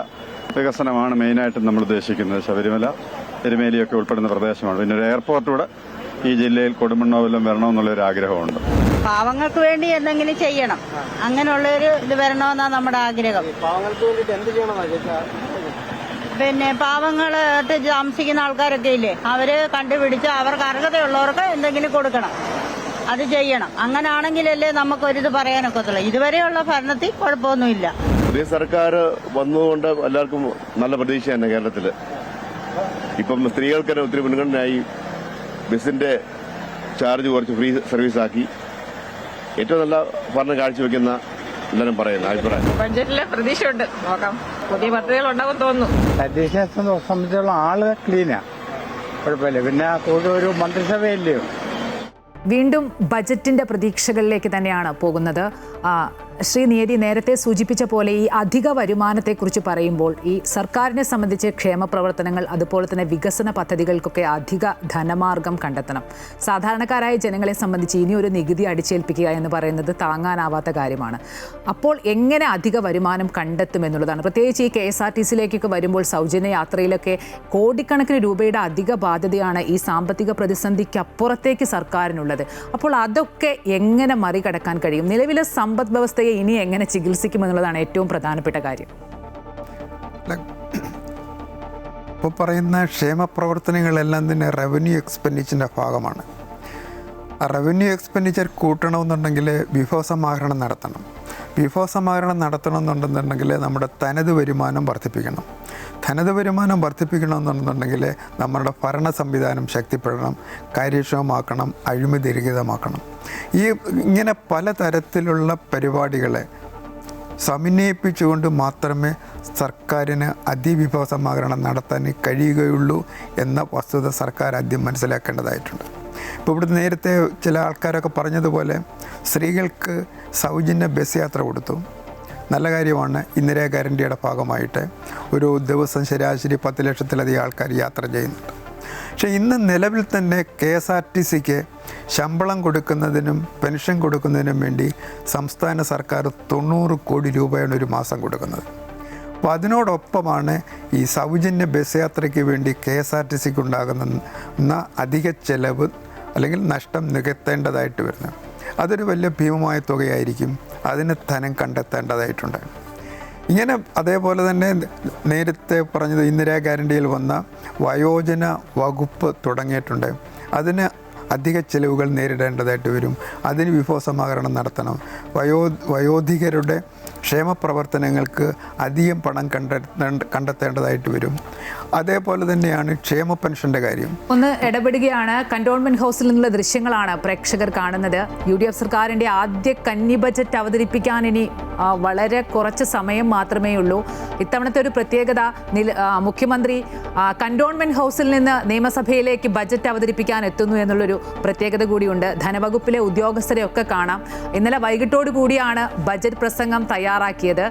വികസനമാണ് മെയിനായിട്ടും നമ്മൾ ഉദ്ദേശിക്കുന്നത്. ശബരിമല, എരുമേലിയൊക്കെ ഉൾപ്പെടുന്ന പ്രദേശമാണ്. പിന്നെ ഒരു എയർപോർട്ട് കൂടെ ഈ ജില്ലയിൽ കൊടുമണ്ണൂരിലും വരണമെന്നുള്ളൊരു ആഗ്രഹമുണ്ട്. പാവങ്ങൾക്ക് വേണ്ടി എന്തെങ്കിലും ചെയ്യണം, അങ്ങനെയുള്ളൊരു ഇത് വരണമെന്നാണ് നമ്മുടെ ആഗ്രഹം. പാവങ്ങൾക്ക് വേണ്ടിയിട്ട് എന്ത് ചെയ്യണമെന്നാണ്? പിന്നെ പാവങ്ങളായിട്ട് താമസിക്കുന്ന ആൾക്കാരൊക്കെ ഇല്ലേ, അവര് കണ്ടുപിടിച്ച് അവർക്ക് അർഹതയുള്ളവർക്ക് എന്തെങ്കിലും കൊടുക്കണം, അത് ചെയ്യണം. അങ്ങനാണെങ്കിലല്ലേ നമുക്കൊരിത് പറയാനൊക്കത്തുള്ളൂ. ഇതുവരെയുള്ള ഭരണത്തിൽ കുഴപ്പമൊന്നുമില്ല. പുതിയ സർക്കാർ വന്നതുകൊണ്ട് എല്ലാവർക്കും നല്ല പ്രതീക്ഷ തന്നെ കേരളത്തിൽ. ഇപ്പം സ്ത്രീകൾക്ക് തന്നെ ഒത്തിരി മുൻഗണനയായി. ബസ്സിന്റെ ചാർജ് കുറച്ച് ഫ്രീ സർവീസാക്കി. ഏറ്റവും നല്ല ഭരണം കാഴ്ചവെക്കുന്ന എല്ലാവരും പറയുന്ന അഭിപ്രായം. ബഡ്ജറ്റിലെ പ്രതീക്ഷയുണ്ട്, നോക്കാം. പുതിയ പദ്ധതികൾ ഉണ്ടാവും തോന്നുന്നു. തദ്ദേശ സംബന്ധിച്ചുള്ള ആള് ക്ലീനാ, കുഴപ്പമില്ല. പിന്നെ കൂടുതൽ ഒരു മന്ത്രിസഭയല്ലയോ. വീണ്ടും ബജറ്റിന്റെ പ്രതീക്ഷകളിലേക്ക് തന്നെയാണ് പോകുന്നത്. ശ്രീ നിയതി നേരത്തെ സൂചിപ്പിച്ച പോലെ ഈ അധിക വരുമാനത്തെക്കുറിച്ച് പറയുമ്പോൾ ഈ സർക്കാരിനെ സംബന്ധിച്ച് ക്ഷേമ പ്രവർത്തനങ്ങൾ അതുപോലെ തന്നെ വികസന പദ്ധതികൾക്കൊക്കെ അധിക ധനമാർഗം കണ്ടെത്തണം. സാധാരണക്കാരായ ജനങ്ങളെ സംബന്ധിച്ച് ഇനിയൊരു നികുതി അടിച്ചേൽപ്പിക്കുക എന്ന് പറയുന്നത് താങ്ങാനാവാത്ത കാര്യമാണ്. അപ്പോൾ എങ്ങനെ അധിക വരുമാനം കണ്ടെത്തുമെന്നുള്ളതാണ്. പ്രത്യേകിച്ച് ഈ KSRTCയിലേക്കൊക്കെ വരുമ്പോൾ സൗജന്യ യാത്രയിലൊക്കെ കോടിക്കണക്കിന് രൂപയുടെ അധിക ബാധ്യതയാണ് ഈ സാമ്പത്തിക പ്രതിസന്ധിക്ക് അപ്പുറത്തേക്ക് സർക്കാരിനുള്ളത്. അപ്പോൾ അതൊക്കെ എങ്ങനെ മറികടക്കാൻ കഴിയും? നിലവിലെ സമ്പദ് വ്യവസ്ഥയെ ഇനി എങ്ങനെ ചികിത്സിക്കുമെന്നുള്ളതാണ് ഏറ്റവും പ്രധാനപ്പെട്ട കാര്യം. ഇപ്പോൾ പറയുന്ന ക്ഷേമ പ്രവർത്തനങ്ങളെല്ലാം തന്നെ റവന്യൂ എക്സ്പെൻഡിച്ചറിൻ്റെ ഭാഗമാണ്. ആ റവന്യൂ എക്സ്പെൻഡിച്ചർ കൂട്ടണമെന്നുണ്ടെങ്കിൽ വിഭവസമാഹരണം നടത്തണം. വിഭവസമാഹരണം നടത്തണമെന്നുണ്ടെന്നുണ്ടെങ്കിൽ നമ്മുടെ തനത് വരുമാനം വർദ്ധിപ്പിക്കണം. തനത് വരുമാനം വർദ്ധിപ്പിക്കണമെന്നുണ്ടെന്നുണ്ടെങ്കിൽ നമ്മുടെ ഭരണ സംവിധാനം ശക്തിപ്പെടണം, കാര്യക്ഷമമാക്കണം, അഴിമതിരഹിതമാക്കണം. ഇങ്ങനെ പലതരത്തിലുള്ള പരിപാടികളെ സമന്വയിപ്പിച്ചുകൊണ്ട് മാത്രമേ സർക്കാരിന് അതിവിഭവ സമാഹരണം നടത്താൻ കഴിയുകയുള്ളൂ എന്ന വസ്തുത സർക്കാർ ആദ്യം മനസ്സിലാക്കേണ്ടതായിട്ടുണ്ട്. ഇപ്പോൾ ഇവിടെ നേരത്തെ ചില ആൾക്കാരൊക്കെ പറഞ്ഞതുപോലെ സ്ത്രീകൾക്ക് സൗജന്യ ബസ് യാത്ര കൊടുത്തു. നല്ല കാര്യമാണ്. ഇന്ദിരാ ഗ്യാരണ്ടിയുടെ ഭാഗമായിട്ട് ഒരു ദിവസം ശരാശരി 10 ലക്ഷത്തിലധികം ആൾക്കാർ യാത്ര ചെയ്യുന്നുണ്ട്. പക്ഷേ ഇന്ന് നിലവിൽ തന്നെ KSRTCക്ക് ശമ്പളം കൊടുക്കുന്നതിനും പെൻഷൻ കൊടുക്കുന്നതിനും വേണ്ടി സംസ്ഥാന സർക്കാർ 90 കോടി രൂപയാണ് ഒരു മാസം കൊടുക്കുന്നത്. അപ്പോൾ അതിനോടൊപ്പമാണ് ഈ സൗജന്യ ബസ് യാത്രയ്ക്ക് വേണ്ടി KSRTCക്ക് ഉണ്ടാകുന്ന അധിക ചെലവ് അല്ലെങ്കിൽ നഷ്ടം നികത്തേണ്ടതായിട്ട് വരുന്നത്. അതൊരു വലിയ ഭീമമായ തുകയായിരിക്കും. അതിന് ധനം കണ്ടെത്തേണ്ടതായിട്ടുണ്ട്. ഇങ്ങനെ അതേപോലെ തന്നെ നേരത്തെ പറഞ്ഞത് ഇന്ദിരാ ഗ്യാരണ്ടിയിൽ വന്ന വയോജന വകുപ്പ് തുടങ്ങിയിട്ടുണ്ട്. അതിന് അധിക ചെലവുകൾ നേരിടേണ്ടതായിട്ട് വരും. അതിന് വിഭവസമാഹരണം നടത്തണം. വയോധികരുടെ ക്ഷേമ പ്രവർത്തനങ്ങൾക്ക് അധികം പണം കണ്ടെത്തേണ്ടതായിട്ട് വരും. അതേപോലെ തന്നെയാണ് ക്ഷേമ പെൻഷൻ്റെ കാര്യം. ഒന്ന് ഇടപെടുകയാണ്. കന്റോൺമെന്റ് ഹൗസിൽ നിന്നുള്ള ദൃശ്യങ്ങളാണ് പ്രേക്ഷകർ കാണുന്നത്. UDF സർക്കാരിന്റെ ആദ്യ കന്നി ബജറ്റ് അവതരിപ്പിക്കാൻ ഇനി വളരെ കുറച്ച് സമയം മാത്രമേ ഉള്ളൂ. ഇത്തവണത്തെ ഒരു പ്രത്യേകത, മുഖ്യമന്ത്രി കന്റോൺമെന്റ് ഹൗസിൽ നിന്ന് നിയമസഭയിലേക്ക് ബജറ്റ് അവതരിപ്പിക്കാൻ എത്തുന്നു എന്നുള്ളൊരു പ്രത്യേകത കൂടിയുണ്ട്. ധനവകുപ്പിലെ ഉദ്യോഗസ്ഥരെയൊക്കെ കാണാം. ഇന്നലെ വൈകിട്ടോടു കൂടിയാണ് ബജറ്റ് പ്രസംഗം തയ്യാറാക്കിയത്.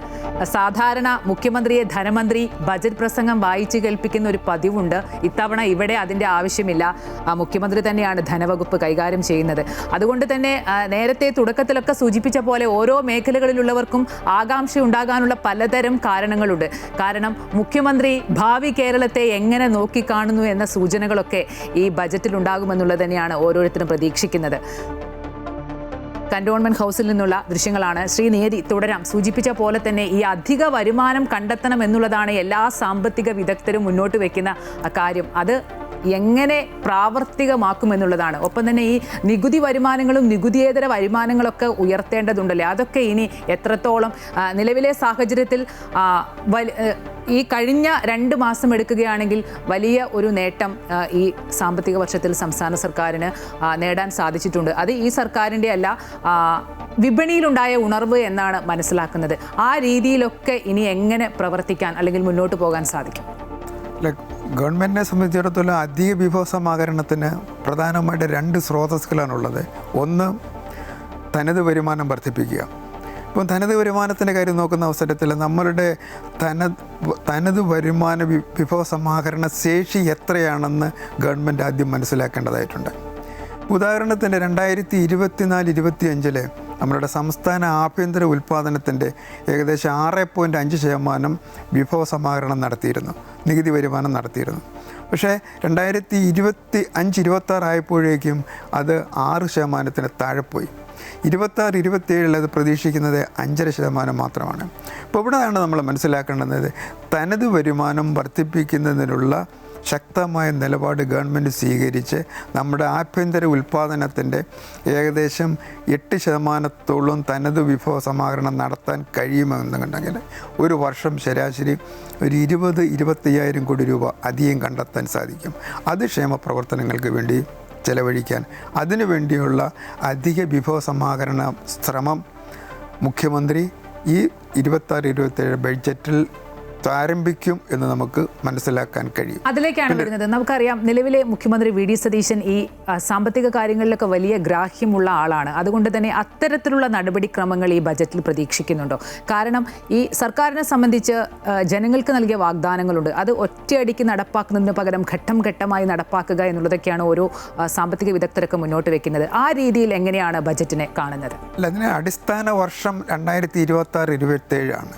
സാധാരണ മുഖ്യമന്ത്രിയെ ധനമന്ത്രി ബജറ്റ് പ്രസംഗം വായിച്ചു കേൾപ്പിക്കുന്ന ഒരു പതിവുണ്ട്. ഇത്തവണ ഇവിടെ അതിൻ്റെ ആവശ്യമില്ല. മുഖ്യമന്ത്രി തന്നെയാണ് ധനവകുപ്പ് കൈകാര്യം ചെയ്യുന്നത്. അതുകൊണ്ട് തന്നെ നേരത്തെ തുടക്കത്തിലൊക്കെ സൂചിപ്പിച്ച പോലെ ഓരോ മേഖലകളിലുള്ളവർക്കും ആകാംക്ഷ ഉണ്ടാകാനുള്ള പലതരം കാരണങ്ങളുണ്ട്. കാരണം മുഖ്യമന്ത്രി ഭാവി കേരളത്തെ എങ്ങനെ നോക്കിക്കാണുന്നു എന്ന സൂചനകളൊക്കെ ഈ ബജറ്റിൽ ഉണ്ടാകുമെന്നുള്ളത് തന്നെയാണ് ഓരോരുത്തരും പ്രതീക്ഷിക്കുന്നത്. കന്റോൺമെന്റ് ഹൗസിൽ നിന്നുള്ള ദൃശ്യങ്ങളാണ്. ശ്രീ നിയതി, തുടരാം. സൂചിപ്പിച്ച പോലെ തന്നെ ഈ അധിക വരുമാനം കണ്ടെത്തണം എന്നുള്ളതാണ് എല്ലാ സാമ്പത്തിക വിദഗ്ധരും മുന്നോട്ട് വയ്ക്കുന്ന കാര്യം. അത് എങ്ങനെ പ്രാവർത്തികമാക്കുമെന്നുള്ളതാണ്. ഒപ്പം തന്നെ ഈ നികുതി വരുമാനങ്ങളും നികുതിയേതര വരുമാനങ്ങളൊക്കെ ഉയർത്തേണ്ടതുണ്ടല്ലേ, അതൊക്കെ ഇനി എത്രത്തോളം നിലവിലെ സാഹചര്യത്തിൽ ഈ കഴിഞ്ഞ 2 മാസം എടുക്കുകയാണെങ്കിൽ വലിയ ഒരു നേട്ടം ഈ സാമ്പത്തിക വർഷത്തിൽ സംസ്ഥാന സർക്കാരിന് നേടാൻ സാധിച്ചിട്ടുണ്ട്. അത് ഈ സർക്കാരിൻ്റെ അല്ല, വിപണിയിലുണ്ടായ ഉണർവ് എന്നാണ് മനസ്സിലാക്കുന്നത്. ആ രീതിയിലൊക്കെ ഇനി എങ്ങനെ പ്രവർത്തിക്കാൻ അല്ലെങ്കിൽ മുന്നോട്ട് പോകാൻ സാധിക്കും? ഗവൺമെൻറ്റിനെ സംബന്ധിച്ചിടത്തോളം അധിക വിഭവസമാഹരണത്തിന് പ്രധാനമായിട്ട് 2 സ്രോതസ്സുകളാണുള്ളത്. ഒന്ന്, തനത് വരുമാനം വർദ്ധിപ്പിക്കുക. ഇപ്പം തനത് വരുമാനത്തിൻ്റെ കാര്യം നോക്കുന്ന അവസരത്തിൽ നമ്മളുടെ തനത് വരുമാന വിഭവസമാഹരണ ശേഷി എത്രയാണെന്ന് ഗവൺമെൻറ് ആദ്യം മനസ്സിലാക്കേണ്ടതായിട്ടുണ്ട്. ഉദാഹരണത്തിന് 2024-25 നമ്മളുടെ സംസ്ഥാന ആഭ്യന്തര ഉൽപ്പാദനത്തിൻ്റെ ഏകദേശം 6.5% വിഭവസമാഹരണം നടത്തിയിരുന്നു, നികുതി വരുമാനം നടത്തിയിരുന്നു. പക്ഷേ 2025-26 ആയപ്പോഴേക്കും അത് 6% താഴെ പോയി. 26-27 അത് പ്രതീക്ഷിക്കുന്നത് 5.5% മാത്രമാണ്. ഇപ്പോൾ ഇവിടെയാണ് നമ്മൾ മനസ്സിലാക്കേണ്ടത് തനത് വരുമാനം വർദ്ധിപ്പിക്കുന്നതിനുള്ള ശക്തമായ നിലപാട് ഗവൺമെൻറ് സ്വീകരിച്ച് നമ്മുടെ ആഭ്യന്തര ഉൽപ്പാദനത്തിൻ്റെ ഏകദേശം 8% തനത് വിഭവ സമാഹരണം നടത്താൻ കഴിയുമെന്നുണ്ടെങ്കിൽ ഒരു വർഷം ശരാശരി ഒരു 20-25 കോടി രൂപ അധികം കണ്ടെത്താൻ സാധിക്കും. അത് ക്ഷേമ പ്രവർത്തനങ്ങൾക്ക് വേണ്ടി ചെലവഴിക്കാൻ, അതിനു വേണ്ടിയുള്ള അധിക വിഭവ സമാഹരണ ശ്രമം മുഖ്യമന്ത്രി ഈ 26-27 ബഡ്ജറ്റിൽ ആരംഭിക്കും എന്ന് നമുക്ക് മനസ്സിലാക്കാൻ കഴിയും. അതിലേക്കാണ് വരുന്നത്. നമുക്കറിയാം, നിലവിലെ മുഖ്യമന്ത്രി വി.ഡി. സതീശൻ ഈ സാമ്പത്തിക കാര്യങ്ങളിലൊക്കെ വലിയ ഗ്രാഹ്യമുള്ള ആളാണ്. അതുകൊണ്ട് തന്നെ അത്തരത്തിലുള്ള നടപടിക്രമങ്ങൾ ഈ ബജറ്റിൽ പ്രതീക്ഷിക്കുന്നുണ്ടോ? കാരണം ഈ സർക്കാരിനെ സംബന്ധിച്ച് ജനങ്ങൾക്ക് നൽകിയ വാഗ്ദാനങ്ങളുണ്ട്. അത് ഒറ്റയടിക്ക് നടപ്പാക്കുന്നതിന് പകരം ഘട്ടം ഘട്ടമായി നടപ്പാക്കുക എന്നുള്ളതൊക്കെയാണ് ഓരോ സാമ്പത്തിക വിദഗ്ധരൊക്കെ മുന്നോട്ട് വെക്കുന്നത്. ആ രീതിയിൽ എങ്ങനെയാണ് ബജറ്റിനെ കാണുന്നത്? അല്ല, അതിന് അടിസ്ഥാന വർഷം 2026-27 ആണ്.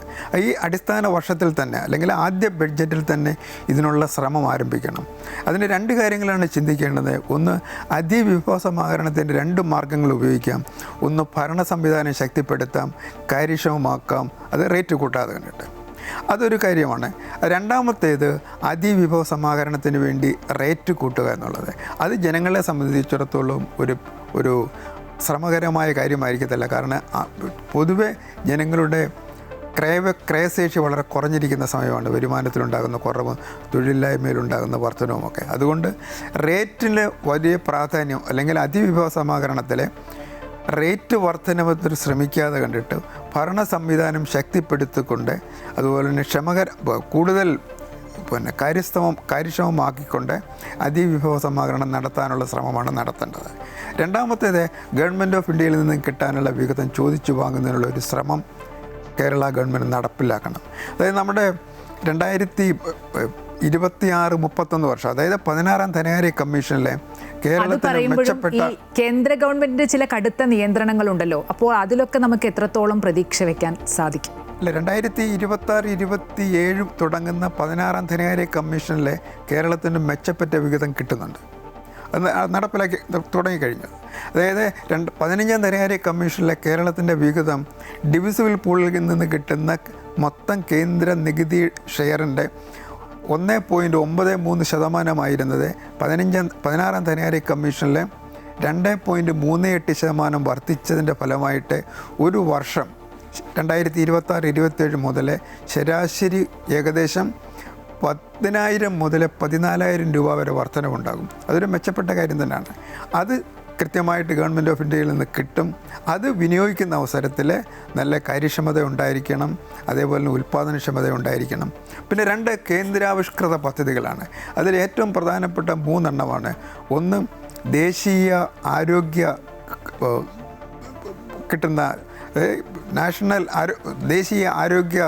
ഈ അടിസ്ഥാന വർഷത്തിൽ തന്നെ അല്ലെങ്കിൽ ആദ്യ ബഡ്ജറ്റിൽ തന്നെ ഇതിനുള്ള ശ്രമം ആരംഭിക്കണം. അതിന് 2 കാര്യങ്ങളാണ് ചിന്തിക്കേണ്ടത്. ഒന്ന്, അതിവിഭവ സമാഹരണത്തിൻ്റെ 2 മാർഗ്ഗങ്ങൾ ഉപയോഗിക്കാം. ഒന്ന്, ഭരണ സംവിധാനം ശക്തിപ്പെടുത്താം, കാര്യക്ഷമമാക്കാം, അത് റേറ്റ് കൂട്ടാതെ കണ്ടിട്ട്. അതൊരു കാര്യമാണ്. രണ്ടാമത്തേത്, അതിവിഭവ സമാഹരണത്തിന് വേണ്ടി റേറ്റ് കൂട്ടുക എന്നുള്ളത്. അത് ജനങ്ങളെ സംബന്ധിച്ചിടത്തോളം ഒരു ശ്രമകരമായ കാര്യമായിരിക്കത്തില്ല. കാരണം പൊതുവെ ജനങ്ങളുടെ ക്രയശേഷി വളരെ കുറഞ്ഞിരിക്കുന്ന സമയമാണ്. വരുമാനത്തിലുണ്ടാകുന്ന കുറവ്, തൊഴിലില്ലായ്മയിലുണ്ടാകുന്ന വർധനവുമൊക്കെ. അതുകൊണ്ട് റേറ്റിന് വലിയ പ്രാധാന്യം, അല്ലെങ്കിൽ അതിവിഭവ സമാഹരണത്തിലെ റേറ്റ് വർധനവത്തിന് ശ്രമിക്കാതെ കണ്ടിട്ട് ഭരണ സംവിധാനം ശക്തിപ്പെടുത്തിക്കൊണ്ട്, അതുപോലെ തന്നെ കൂടുതൽ കാര്യക്ഷമമാക്കിക്കൊണ്ട് അതിവിഭവ സമാഹരണം നടത്താനുള്ള ശ്രമമാണ് നടത്തേണ്ടത്. രണ്ടാമത്തേത്, ഗവൺമെൻറ് ഓഫ് ഇന്ത്യയിൽ നിന്നും കിട്ടാനുള്ള വിഹിതം ചോദിച്ചു വാങ്ങുന്നതിനുള്ള ഒരു ശ്രമം കേരള ഗവൺമെൻറ് നടപ്പിലാക്കണം. അതായത് നമ്മുടെ 2026-31 വർഷം, അതായത് 16ാം ധനകാര്യ കമ്മീഷനിലെ കേരളത്തിൽ മെച്ചപ്പെട്ട കേന്ദ്ര ഗവൺമെന്റിന്റെ ചില കടുത്ത നിയന്ത്രണങ്ങളുണ്ടല്ലോ, അപ്പോൾ അതിലൊക്കെ നമുക്ക് എത്രത്തോളം പ്രതീക്ഷ വെക്കാൻ സാധിക്കും? അല്ല, 2026-27 തുടങ്ങുന്ന 16ാം ധനകാര്യ കമ്മീഷനിലെ കേരളത്തിന് മെച്ചപ്പെട്ട വിഹിതം കിട്ടുന്നുണ്ട്. അത് നടപ്പിലാക്കി തുടങ്ങിക്കഴിഞ്ഞു. അതായത് 15ാം ധനകാര്യ കമ്മീഷനിലെ കേരളത്തിൻ്റെ വിഹിതം ഡിവിസിബിൾ പൂളിൽ നിന്ന് കിട്ടുന്ന മൊത്തം കേന്ദ്ര നികുതി ഷെയറിൻ്റെ 1.93% 16ാം ധനകാര്യ കമ്മീഷനിലെ 2.38% വർദ്ധിച്ചതിൻ്റെ ഫലമായിട്ട് ഒരു വർഷം 2026-27 മുതൽ ശരാശരി ഏകദേശം 10,000 മുതൽ 14,000 രൂപ വരെ വർധനവുണ്ടാകും. അതൊരു മെച്ചപ്പെട്ട കാര്യം തന്നെയാണ്. അത് കൃത്യമായിട്ട് ഗവൺമെൻറ് ഓഫ് ഇന്ത്യയിൽ നിന്ന് കിട്ടും. അത് വിനിയോഗിക്കുന്ന അവസരത്തിൽ നല്ല കാര്യക്ഷമത ഉണ്ടായിരിക്കണം, അതേപോലെ തന്നെ ഉൽപ്പാദനക്ഷമത ഉണ്ടായിരിക്കണം. പിന്നെ 2 കേന്ദ്രാവിഷ്കൃത പദ്ധതികളാണ്. അതിൽ ഏറ്റവും പ്രധാനപ്പെട്ട 3 എണ്ണമാണ്. ഒന്ന്, ദേശീയ ആരോഗ്യ കിട്ടുന്ന ദേശീയ ആരോഗ്യ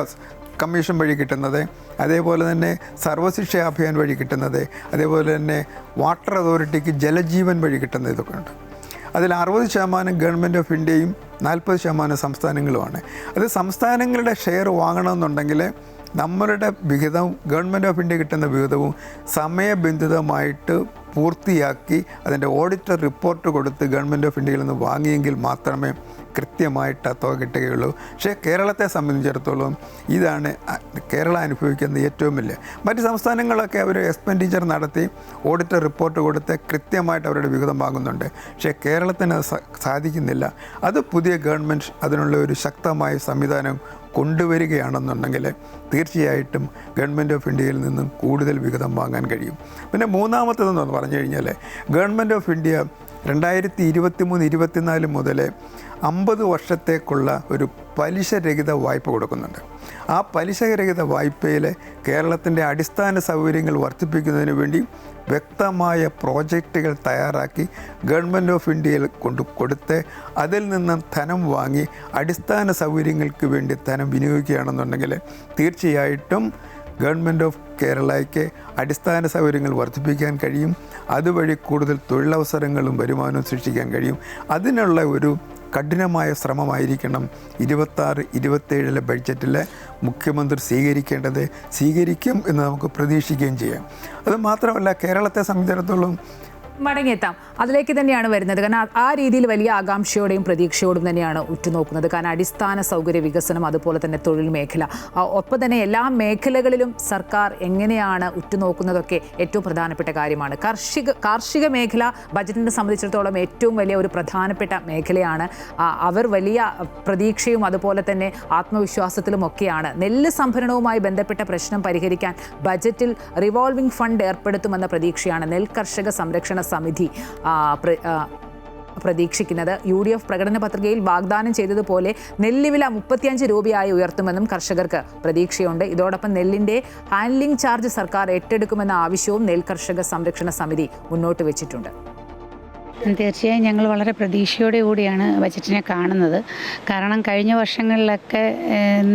കമ്മീഷൻ വഴി കിട്ടുന്നത്, അതേപോലെ തന്നെ സർവശിക്ഷ അഭിയാൻ വഴി കിട്ടുന്നത്, അതേപോലെ തന്നെ വാട്ടർ അതോറിറ്റിക്ക് ജലജീവൻ വഴി കിട്ടുന്നത്, ഇതൊക്കെ ഉണ്ട്. അതിൽ 60% ഗവൺമെൻറ് ഓഫ് ഇന്ത്യയും 40% സംസ്ഥാനങ്ങളുമാണ്. അത് സംസ്ഥാനങ്ങളുടെ ഷെയർ വാങ്ങണമെന്നുണ്ടെങ്കിൽ നമ്മളുടെ വിഹിതം, ഗവൺമെൻറ് ഓഫ് ഇന്ത്യ കിട്ടുന്ന വിഹിതവും സമയബന്ധിതമായിട്ട് പൂർത്തിയാക്കി അതിൻ്റെ ഓഡിറ്റർ റിപ്പോർട്ട് കൊടുത്ത് ഗവൺമെൻറ് ഓഫ് ഇന്ത്യയിൽ നിന്ന് വാങ്ങിയെങ്കിൽ മാത്രമേ കൃത്യമായിട്ട് തുക കിട്ടുകയുള്ളൂ. പക്ഷേ കേരളത്തെ സംബന്ധിച്ചിടത്തോളം ഇതാണ് കേരളം അനുഭവിക്കുന്ന ഏറ്റവും വലിയ. മറ്റ് സംസ്ഥാനങ്ങളൊക്കെ അവർ എക്സ്പെൻഡിച്ചർ നടത്തി ഓഡിറ്റർ റിപ്പോർട്ട് കൊടുത്ത് കൃത്യമായിട്ട് അവരുടെ വിഹിതം വാങ്ങുന്നുണ്ട്. പക്ഷേ കേരളത്തിന് സാധിക്കുന്നില്ല. അത് പുതിയ ഗവൺമെൻറ് അതിനുള്ള ഒരു ശക്തമായ സംവിധാനം കൊണ്ടുവരികയാണെന്നുണ്ടെങ്കിൽ തീർച്ചയായിട്ടും ഗവൺമെൻറ് ഓഫ് ഇന്ത്യയിൽ നിന്നും കൂടുതൽ വിഹിതം വാങ്ങാൻ കഴിയും. പിന്നെ മൂന്നാമത്തേതെന്ന് പറഞ്ഞു കഴിഞ്ഞാൽ, ഗവൺമെൻറ് ഓഫ് ഇന്ത്യ 2023-24 മുതൽ 50 വർഷത്തേക്കുള്ള ഒരു പലിശരഹിത വായ്പ കൊടുക്കുന്നുണ്ട്. ആ പലിശരഹിത വായ്പയിൽ കേരളത്തിൻ്റെ അടിസ്ഥാന സൗകര്യങ്ങൾ വർദ്ധിപ്പിക്കുന്നതിന് വേണ്ടി വ്യക്തമായ പ്രോജക്റ്റുകൾ തയ്യാറാക്കി ഗവൺമെൻറ് ഓഫ് ഇന്ത്യയിൽ കൊടുത്ത് അതിൽ നിന്ന് ധനം വാങ്ങി അടിസ്ഥാന സൗകര്യങ്ങൾക്ക് വേണ്ടി ധനം വിനിയോഗിക്കുകയാണെന്നുണ്ടെങ്കിൽ തീർച്ചയായിട്ടും ഗവൺമെൻറ് ഓഫ് കേരളയ്ക്ക് അടിസ്ഥാന സൗകര്യങ്ങൾ വർദ്ധിപ്പിക്കാൻ കഴിയും. അതുവഴി കൂടുതൽ തൊഴിലവസരങ്ങളും വരുമാനവും സൃഷ്ടിക്കാൻ കഴിയും. അതിനുള്ള ഒരു കഠിനമായ ശ്രമമായിരിക്കണം 26-27 ബഡ്ജറ്റിലെ മുഖ്യമന്ത്രി സ്വീകരിക്കും എന്ന് നമുക്ക് പ്രതീക്ഷിക്കുകയും ചെയ്യാം. അത് മാത്രമല്ല, കേരളത്തെ സംബന്ധിച്ചിടത്തോളം മടങ്ങിയെത്താം. അതിലേക്ക് തന്നെയാണ് വരുന്നത്. കാരണം ആ രീതിയിൽ വലിയ ആകാംക്ഷയോടെയും പ്രതീക്ഷയോടും തന്നെയാണ് ഉറ്റുനോക്കുന്നത്. കാരണം അടിസ്ഥാന സൗകര്യ വികസനം, അതുപോലെ തന്നെ തൊഴിൽ മേഖല, ഒപ്പം തന്നെ എല്ലാ മേഖലകളിലും സർക്കാർ എങ്ങനെയാണ് ഉറ്റുനോക്കുന്നതൊക്കെ ഏറ്റവും പ്രധാനപ്പെട്ട കാര്യമാണ്. കാർഷിക മേഖല ബജറ്റിനെ സംബന്ധിച്ചിടത്തോളം ഏറ്റവും വലിയ ഒരു പ്രധാനപ്പെട്ട മേഖലയാണ്. അവർ വലിയ പ്രതീക്ഷയും അതുപോലെ തന്നെ ആത്മവിശ്വാസത്തിലും ഒക്കെയാണ്. നെല്ല് സംഭരണവുമായി ബന്ധപ്പെട്ട പ്രശ്നം പരിഹരിക്കാൻ ബജറ്റിൽ റിവോൾവിംഗ് ഫണ്ട് ഏർപ്പെടുത്തുമെന്ന പ്രതീക്ഷയാണ് നെൽകർഷക സംരക്ഷണ സമിതി പ്രതീക്ഷിക്കുന്നത്. UDF പ്രകടന പത്രികയിൽ വാഗ്ദാനം ചെയ്തതുപോലെ നെല്ലുവില 35 രൂപയായി ഉയർത്തുമെന്നും കർഷകർക്ക് പ്രതീക്ഷയുണ്ട്. ഇതോടൊപ്പം നെല്ലിന്റെ ഹാൻഡ്ലിംഗ് ചാർജ് സർക്കാർ ഏറ്റെടുക്കുമെന്ന ആവശ്യവും നെൽകർഷക സംരക്ഷണ സമിതി മുന്നോട്ട് വെച്ചിട്ടുണ്ട്. തീർച്ചയായും ഞങ്ങൾ വളരെ പ്രതീക്ഷയോടെ കൂടിയാണ് ബജറ്റിനെ കാണുന്നത്. കാരണം കഴിഞ്ഞ വർഷങ്ങളിലൊക്കെ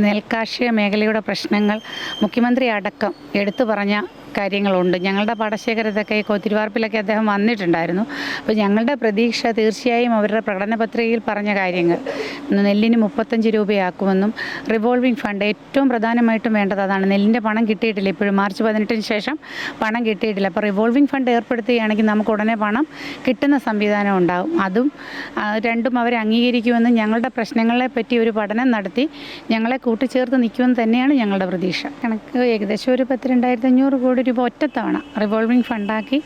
നെൽകാർഷിക മേഖലയുടെ പ്രശ്നങ്ങൾ മുഖ്യമന്ത്രി അടക്കം എടുത്തു പറഞ്ഞ കാര്യങ്ങളുണ്ട്. ഞങ്ങളുടെ പാടശേഖരത്തൊക്കെ തിരുവാർപ്പിലൊക്കെ അദ്ദേഹം വന്നിട്ടുണ്ടായിരുന്നു. അപ്പോൾ ഞങ്ങളുടെ പ്രതീക്ഷ തീർച്ചയായും അവരുടെ പ്രകടന പത്രികയിൽ പറഞ്ഞ കാര്യങ്ങൾ, നെല്ലിന് 35 രൂപയാക്കുമെന്നും റിവോൾവിംഗ് ഫണ്ട് ഏറ്റവും പ്രധാനമായിട്ടും വേണ്ടത് അതാണ്. നെല്ലിൻ്റെ പണം കിട്ടിയിട്ടില്ല, ഇപ്പോഴും മാർച്ച് 18 ശേഷം പണം കിട്ടിയിട്ടില്ല. അപ്പോൾ റിവോൾവിംഗ് ഫണ്ട് ഏർപ്പെടുത്തുകയാണെങ്കിൽ നമുക്ക് ഉടനെ പണം കിട്ടുന്ന സംവിധാനം ഉണ്ടാകും. അതും രണ്ടും അവർ അംഗീകരിക്കുമെന്നും ഞങ്ങളുടെ പ്രശ്നങ്ങളെ പറ്റി ഒരു പഠനം നടത്തി ഞങ്ങളെ കൂട്ടിച്ചേർത്ത് നിൽക്കുമെന്ന് തന്നെയാണ് ഞങ്ങളുടെ പ്രതീക്ഷ. കണക്ക് ഏകദേശം ഒരു 12,500 കോടി രൂപ ഒറ്റത്തവണ റിവോൾവിംഗ് ഫണ്ടാക്കി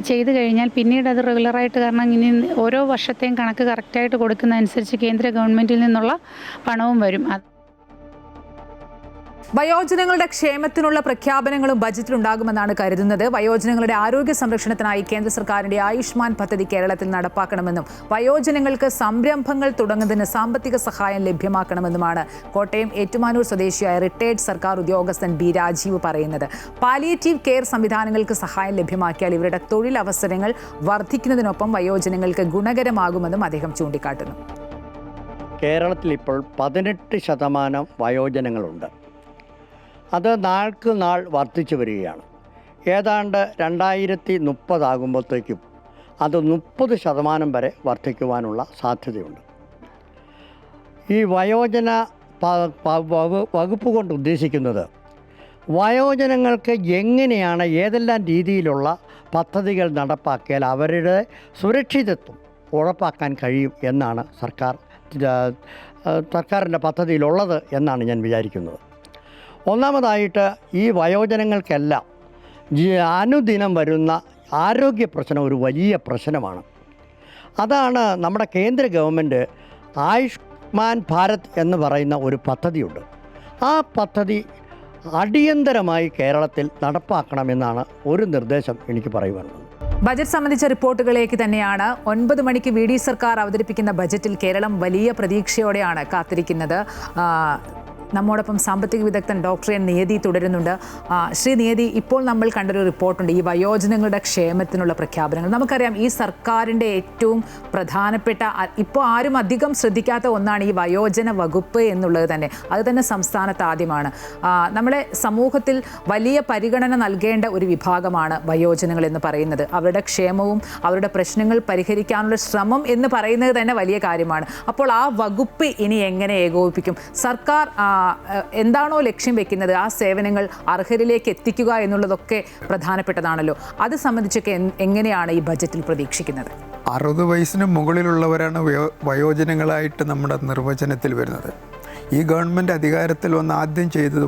ചെയ്തു കഴിഞ്ഞാൽ പിന്നീട് അത് റെഗുലറായിട്ട്, കാരണം ഇനി ഓരോ വർഷത്തെയും കണക്ക് കറക്റ്റായിട്ട് കൊടുക്കുന്ന അനുസരിച്ച് കേന്ദ്ര ഗവൺമെൻറ്റിൽ നിന്നുള്ള പണവും വരും. വയോജനങ്ങളുടെ ക്ഷേമത്തിനുള്ള പ്രഖ്യാപനങ്ങളും ബജറ്റിലുണ്ടാകുമെന്നാണ് കരുതുന്നത്. വയോജനങ്ങളുടെ ആരോഗ്യ സംരക്ഷണത്തിനായി കേന്ദ്ര സർക്കാരിന്റെ ആയുഷ്മാൻ പദ്ധതി കേരളത്തിൽ നടപ്പാക്കണമെന്നും വയോജനങ്ങൾക്ക് സംരംഭങ്ങൾ തുടങ്ങുന്നതിന് സാമ്പത്തിക സഹായം ലഭ്യമാക്കണമെന്നുമാണ് കോട്ടയം ഏറ്റുമാനൂർ സ്വദേശിയായ റിട്ടയർഡ് സർക്കാർ ഉദ്യോഗസ്ഥൻ B. രാജീവ് പറയുന്നത്. പാലിയേറ്റീവ് കെയർ സംവിധാനങ്ങൾക്ക് സഹായം ലഭ്യമാക്കിയാൽ ഇവരുടെ തൊഴിലവസരങ്ങൾ വർദ്ധിക്കുന്നതിനൊപ്പം വയോജനങ്ങൾക്ക് ഗുണകരമാകുമെന്നും അദ്ദേഹം ചൂണ്ടിക്കാട്ടുന്നു. കേരളത്തിൽ ഇപ്പോൾ 18% വയോജനങ്ങളുണ്ട്. അത് നാൾക്ക് നാൾ വർദ്ധിച്ചു വരികയാണ്. ഏതാണ്ട് 2030 ആകുമ്പോഴത്തേക്കും അത് 30% വരെ വർദ്ധിക്കുവാനുള്ള സാധ്യതയുണ്ട്. ഈ വയോജന വകുപ്പ് കൊണ്ട് ഉദ്ദേശിക്കുന്നത് വയോജനങ്ങൾക്ക് എങ്ങനെയാണ് ഏതെല്ലാം രീതിയിലുള്ള പദ്ധതികൾ നടപ്പാക്കിയാൽ അവരുടെ സുരക്ഷിതത്വം ഉറപ്പാക്കാൻ കഴിയും എന്നാണ് സർക്കാരിൻ്റെ പദ്ധതിയിലുള്ളത് എന്നാണ് ഞാൻ വിചാരിക്കുന്നത്. ഒന്നാമതായിട്ട് ഈ വയോജനങ്ങൾക്കെല്ലാം അനുദിനം വരുന്ന ആരോഗ്യ പ്രശ്നം ഒരു വലിയ പ്രശ്നമാണ്. അതാണ് നമ്മുടെ കേന്ദ്ര ഗവൺമെൻറ് ആയുഷ്മാൻ ഭാരത് എന്ന് പറയുന്ന ഒരു പദ്ധതിയുണ്ട്. ആ പദ്ധതി അടിയന്തരമായി കേരളത്തിൽ നടപ്പാക്കണമെന്നാണ് ഒരു നിർദ്ദേശം എനിക്ക് പറയുവാനുള്ളത്. ബജറ്റ് സംബന്ധിച്ച റിപ്പോർട്ടുകളിലേക്ക് തന്നെയാണ് 9 മണിക്ക് VD സർക്കാർ അവതരിപ്പിക്കുന്ന ബജറ്റിൽ കേരളം വലിയ പ്രതീക്ഷയോടെയാണ് കാത്തിരിക്കുന്നത്. നമ്മോടൊപ്പം സാമ്പത്തിക വിദഗ്ധൻ ഡോക്ടർ എൻ നിയതി തുടരുന്നുണ്ട്. ശ്രീ നിയതി, ഇപ്പോൾ നമ്മൾ കണ്ടൊരു റിപ്പോർട്ടുണ്ട് ഈ വയോജനങ്ങളുടെ ക്ഷേമത്തിനുള്ള പ്രഖ്യാപനങ്ങൾ. നമുക്കറിയാം ഈ സർക്കാരിൻ്റെ ഏറ്റവും പ്രധാനപ്പെട്ട, ഇപ്പോൾ ആരും അധികം ശ്രദ്ധിക്കാത്ത ഒന്നാണ് ഈ വയോജന വകുപ്പ് എന്നുള്ളത് തന്നെ. അത് തന്നെ സംസ്ഥാനത്ത് ആദ്യമാണ്. നമ്മളെ സമൂഹത്തിൽ വലിയ പരിഗണന നൽകേണ്ട ഒരു വിഭാഗമാണ് വയോജനങ്ങൾ എന്ന് പറയുന്നത്. അവരുടെ ക്ഷേമവും അവരുടെ പ്രശ്നങ്ങൾ പരിഹരിക്കാനുള്ള ശ്രമം എന്ന് പറയുന്നത് തന്നെ വലിയ കാര്യമാണ്. അപ്പോൾ ആ വകുപ്പ് ഇനി എങ്ങനെ ഏകോപിപ്പിക്കും? സർക്കാർ എന്താണോ ലക്ഷ്യം വെക്കുന്നത് ആ സേവനങ്ങൾ അർഹരിലേക്ക് എത്തിക്കുക എന്നുള്ളതൊക്കെ പ്രധാനപ്പെട്ടതാണല്ലോ. അത് സംബന്ധിച്ചൊക്കെ എങ്ങനെയാണ് ഈ ബജറ്റിൽ പ്രതീക്ഷിക്കുന്നത്? 60 വയസ്സിന് മുകളിലുള്ളവരാണ് വയോജനങ്ങളായിട്ട് നമ്മുടെ നിർവചനത്തിൽ വരുന്നത്. ഈ ഗവൺമെൻറ് അധികാരത്തിൽ വന്ന് ആദ്യം ചെയ്തത്